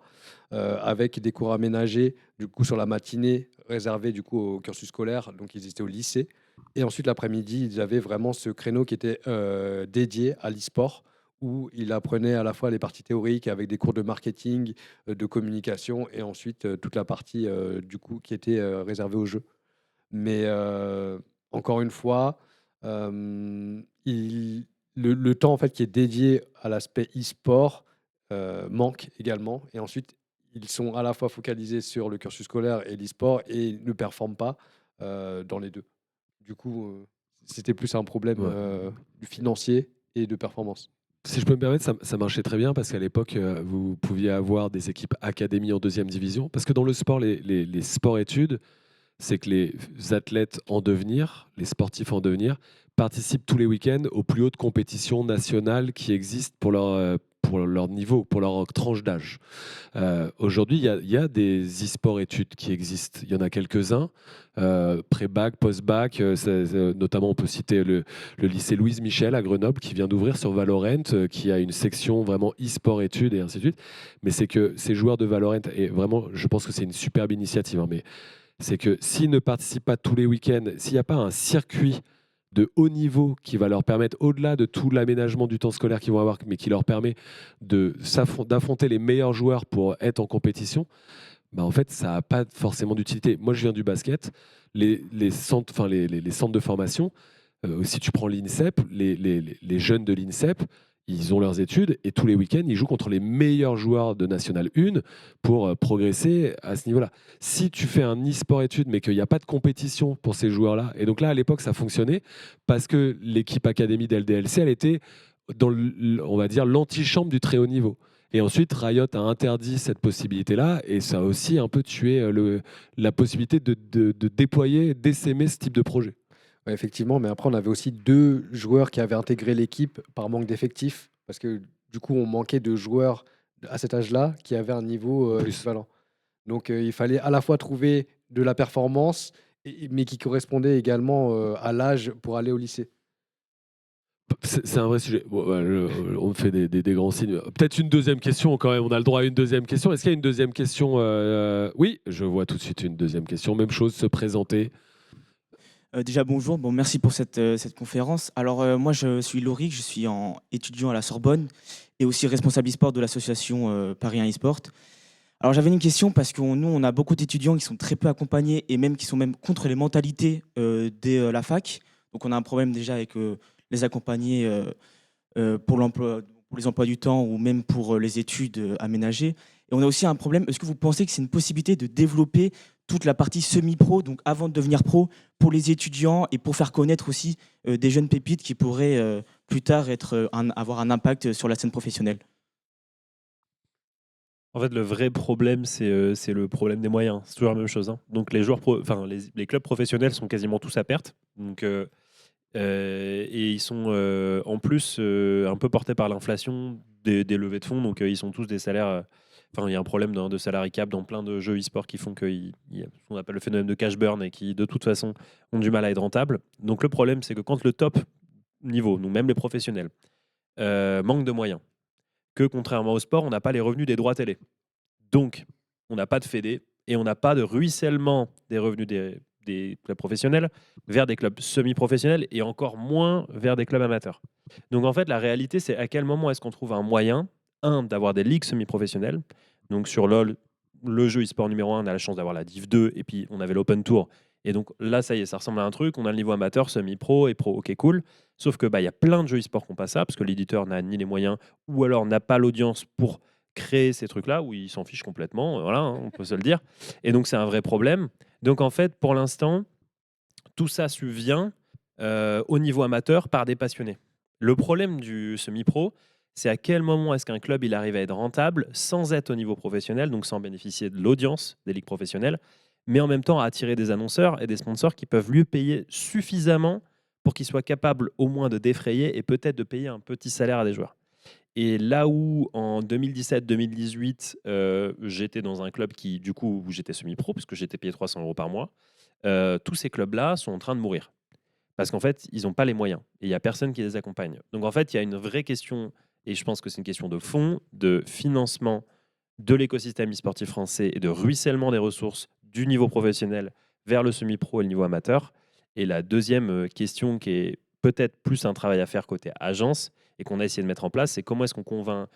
avec des cours aménagés du coup, sur la matinée réservés du coup, au cursus scolaire, donc ils étaient au lycée. Et ensuite, l'après-midi, ils avaient vraiment ce créneau qui était dédié à l'e-sport, où il apprenait à la fois les parties théoriques avec des cours de marketing, de communication, et ensuite toute la partie du coup qui était réservée au jeu. Mais encore une fois, le temps en fait qui est dédié à l'aspect e-sport manque également. Et ensuite, ils sont à la fois focalisés sur le cursus scolaire et l'e-sport et ne performent pas dans les deux. Du coup, c'était plus un problème du financier et de performance. Si je peux me permettre, ça marchait très bien parce qu'à l'époque, vous pouviez avoir des équipes académies en deuxième division. Parce que dans le sport, les sports-études, c'est que les athlètes en devenir, les sportifs en devenir, participent tous les week-ends aux plus hautes compétitions nationales qui existent pour leur niveau, pour leur tranche d'âge. Aujourd'hui, il y a des e-sport études qui existent. Il y en a quelques-uns, pré-bac, post-bac. Notamment, on peut citer le lycée Louise Michel à Grenoble qui vient d'ouvrir sur Valorant, qui a une section vraiment e-sport études et ainsi de suite. Mais c'est que ces joueurs de Valorant, et vraiment, je pense que c'est une superbe initiative, hein, mais c'est que s'ils ne participent pas tous les week-ends, s'il n'y a pas un circuit de haut niveau qui va leur permettre, au-delà de tout l'aménagement du temps scolaire qu'ils vont avoir, mais qui leur permet d'affronter les meilleurs joueurs pour être en compétition, en fait, ça n'a pas forcément d'utilité. Moi, je viens du basket. Les centres de formation, si tu prends l'INSEP, les jeunes de l'INSEP, ils ont leurs études et tous les week-ends, ils jouent contre les meilleurs joueurs de National 1 pour progresser à ce niveau-là. Si tu fais un e-sport études, mais qu'il n'y a pas de compétition pour ces joueurs-là, et donc là, à l'époque, ça fonctionnait parce que l'équipe académie d'LDLC, elle était dans, on va dire, l'antichambre du très haut niveau. Et ensuite, Riot a interdit cette possibilité-là et ça a aussi un peu tué la possibilité de déployer, d'essaimer ce type de projet. Ouais, effectivement, mais après, on avait aussi 2 joueurs qui avaient intégré l'équipe par manque d'effectifs, parce que du coup, on manquait de joueurs à cet âge-là qui avaient un niveau équivalent. Donc, il fallait à la fois trouver de la performance, mais qui correspondait également à l'âge pour aller au lycée. C'est un vrai sujet. Bon, on me fait des grands signes. Peut-être une deuxième question quand même. On a le droit à une deuxième question. Est-ce qu'il y a une deuxième question? Oui, je vois tout de suite une deuxième question. Même chose, se présenter. Déjà bonjour, merci pour cette conférence. Alors moi je suis Lauric, je suis étudiant à la Sorbonne et aussi responsable e-sport de l'association Paris 1 e-sport. Alors j'avais une question parce que nous, on a beaucoup d'étudiants qui sont très peu accompagnés et même qui sont même contre les mentalités de la fac. Donc on a un problème déjà avec les accompagnés pour l'emploi, pour les emplois du temps ou même pour les études aménagées. Et on a aussi un problème, est-ce que vous pensez que c'est une possibilité de développer toute la partie semi-pro, donc avant de devenir pro, pour les étudiants et pour faire connaître aussi des jeunes pépites qui pourraient plus tard avoir un impact sur la scène professionnelle? En fait, le vrai problème, c'est le problème des moyens. C'est toujours la même chose, hein. Donc, les clubs professionnels sont quasiment tous à perte. Donc, et ils sont en plus un peu portés par l'inflation des levées de fonds. Donc, ils sont tous des salaires. Enfin, il y a un problème de salary cap dans plein de jeux e-sport qui font qu'il y a ce qu'on appelle le phénomène de cash burn et qui, de toute façon, ont du mal à être rentables. Donc, le problème, c'est que quand le top niveau, nous même les professionnels, manquent de moyens, que contrairement au sport, on n'a pas les revenus des droits télé. Donc, on n'a pas de fédé et on n'a pas de ruissellement des revenus des clubs professionnels vers des clubs semi-professionnels et encore moins vers des clubs amateurs. Donc, en fait, la réalité, c'est à quel moment est-ce qu'on trouve un moyen, d'avoir des ligues semi-professionnelles. Donc, sur LoL, le jeu e-sport numéro 1, on a la chance d'avoir la Div 2 et puis on avait l'Open Tour. Et donc là, ça y est, ça ressemble à un truc. On a le niveau amateur, semi-pro et pro. Ok, cool. Sauf que y a plein de jeux e-sport qui n'ont pas ça parce que l'éditeur n'a ni les moyens ou alors n'a pas l'audience pour créer ces trucs-là où il s'en fiche complètement. Voilà, hein, on peut se le dire. Et donc, c'est un vrai problème. Donc, en fait, pour l'instant, tout ça subvient au niveau amateur par des passionnés. Le problème du semi-pro, c'est à quel moment est-ce qu'un club il arrive à être rentable sans être au niveau professionnel, donc sans bénéficier de l'audience des ligues professionnelles, mais en même temps à attirer des annonceurs et des sponsors qui peuvent lui payer suffisamment pour qu'il soit capable au moins de défrayer et peut-être de payer un petit salaire à des joueurs. Et là où en 2017-2018, j'étais dans un club du coup, où j'étais semi-pro, parce que j'étais payé 300 € par mois, tous ces clubs-là sont en train de mourir. Parce qu'en fait, ils n'ont pas les moyens et il n'y a personne qui les accompagne. Donc en fait, il y a une vraie question, et je pense que c'est une question de fond, de financement de l'écosystème e-sportif français et de ruissellement des ressources du niveau professionnel vers le semi-pro et le niveau amateur. Et la deuxième question qui est peut-être plus un travail à faire côté agence et qu'on a essayé de mettre en place, c'est comment est-ce qu'on convainc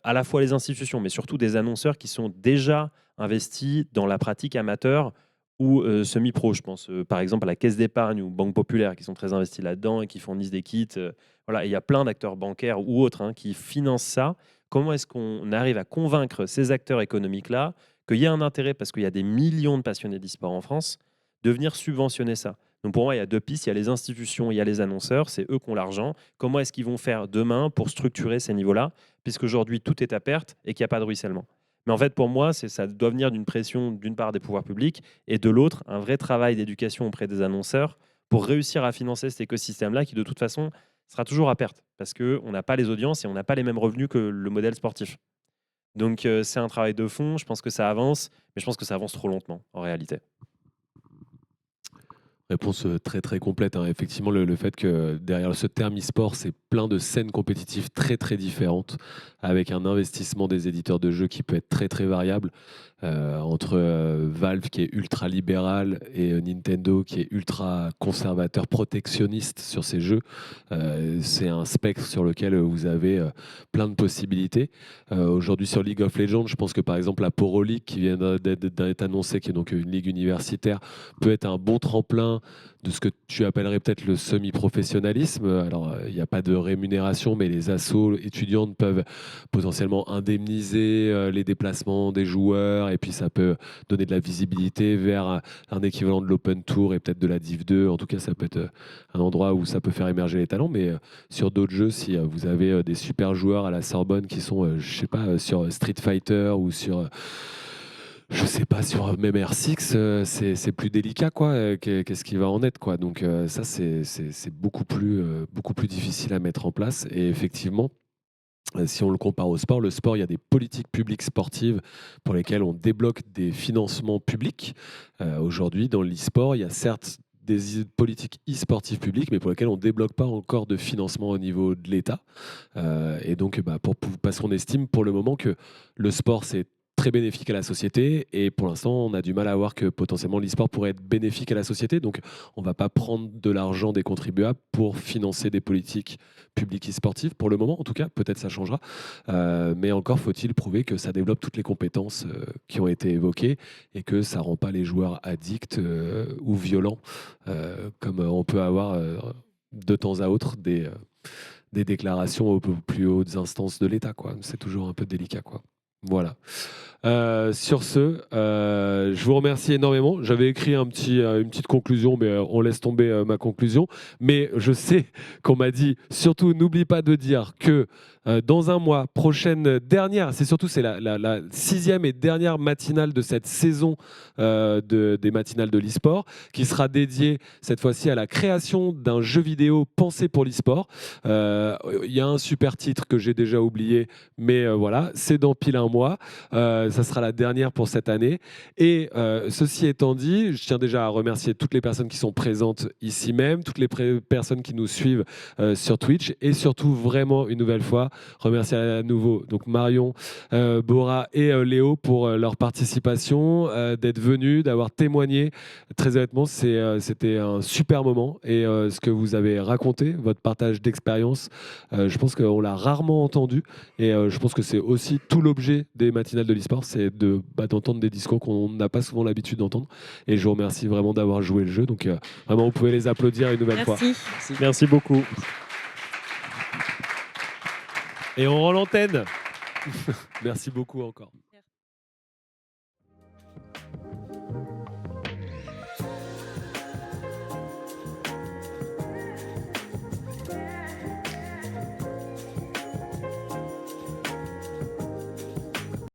à la fois les institutions, mais surtout des annonceurs qui sont déjà investis dans la pratique amateur ou semi-pro. Je pense par exemple à la Caisse d'épargne ou Banque Populaire qui sont très investis là-dedans et qui fournissent des kits. Voilà, il y a plein d'acteurs bancaires ou autres qui financent ça. Comment est-ce qu'on arrive à convaincre ces acteurs économiques-là qu'il y a un intérêt, parce qu'il y a des millions de passionnés d'e-sport en France, de venir subventionner ça? Donc pour moi, il y a deux pistes. Il y a les institutions, il y a les annonceurs. C'est eux qui ont l'argent. Comment est-ce qu'ils vont faire demain pour structurer ces niveaux-là, puisqu'aujourd'hui, tout est à perte et qu'il n'y a pas de ruissellement? Mais en fait, pour moi, ça doit venir d'une pression, d'une part, des pouvoirs publics, et de l'autre, un vrai travail d'éducation auprès des annonceurs pour réussir à financer cet écosystème-là qui, de toute façon, sera toujours à perte, parce qu'on n'a pas les audiences et on n'a pas les mêmes revenus que le modèle sportif. Donc, c'est un travail de fond. Je pense que ça avance, mais je pense que ça avance trop lentement, en réalité. Réponse très très complète, hein. Effectivement, le fait que derrière ce terme e-sport, c'est plein de scènes compétitives très très différentes, avec un investissement des éditeurs de jeux qui peut être très très variable, entre Valve qui est ultra libéral et Nintendo qui est ultra conservateur, protectionniste sur ces jeux. C'est un spectre sur lequel vous avez plein de possibilités. Aujourd'hui sur League of Legends, je pense que par exemple la Poro League qui vient d'être annoncée, qui est donc une ligue universitaire, peut être un bon tremplin de ce que tu appellerais peut-être le semi-professionnalisme. Alors, il n'y a pas de rémunération, mais les assos étudiantes peuvent potentiellement indemniser les déplacements des joueurs, et puis ça peut donner de la visibilité vers un équivalent de l'Open Tour et peut-être de la Div 2. En tout cas, ça peut être un endroit où ça peut faire émerger les talents. Mais sur d'autres jeux, si vous avez des super joueurs à la Sorbonne qui sont, je sais pas, sur Street Fighter ou sur... je sais pas, sur même R6, c'est plus délicat, quoi. Qu'est-ce qui va en être, quoi. Donc ça, c'est beaucoup plus difficile à mettre en place. Et effectivement, si on le compare au sport, le sport, il y a des politiques publiques sportives pour lesquelles on débloque des financements publics. Aujourd'hui, dans l'e-sport, il y a certes des politiques e-sportives publiques, mais pour lesquelles on ne débloque pas encore de financement au niveau de l'État. Et donc, parce qu'on estime pour le moment que le sport, c'est très bénéfique à la société. Et pour l'instant, on a du mal à voir que potentiellement l'e-sport pourrait être bénéfique à la société. Donc, on ne va pas prendre de l'argent des contribuables pour financer des politiques publiques e-sportives. Pour le moment, en tout cas, peut-être ça changera. Mais encore faut-il prouver que ça développe toutes les compétences qui ont été évoquées et que ça ne rend pas les joueurs addicts ou violents, comme on peut avoir de temps à autre des déclarations aux plus hautes instances de l'État, quoi. C'est toujours un peu délicat, quoi. Voilà. Sur ce, je vous remercie énormément. J'avais écrit une petite conclusion, mais on laisse tomber ma conclusion. Mais je sais qu'on m'a dit, surtout, n'oublie pas de dire que dans un mois, prochaine dernière, c'est la 6e et dernière matinale de cette saison des matinales de l'e-sport, qui sera dédiée cette fois-ci à la création d'un jeu vidéo pensé pour l'e-sport. Il y a un super titre que j'ai déjà oublié, mais voilà, c'est dans pile un mois. Ça sera la dernière pour cette année. Et ceci étant dit, je tiens déjà à remercier toutes les personnes qui sont présentes ici même, toutes les personnes qui nous suivent sur Twitch, et surtout vraiment une nouvelle fois remercier à nouveau donc Marion, Bora et Léo pour leur participation, d'être venus, d'avoir témoigné. Très honnêtement, c'était un super moment, et ce que vous avez raconté, votre partage d'expérience, je pense qu'on l'a rarement entendu, et je pense que c'est aussi tout l'objet des matinales de l'e-sport, c'est d'entendre des discours qu'on n'a pas souvent l'habitude d'entendre. Et je vous remercie vraiment d'avoir joué le jeu. Donc vraiment, vous pouvez les applaudir une nouvelle fois. Merci beaucoup. Et on rend l'antenne. Merci beaucoup encore.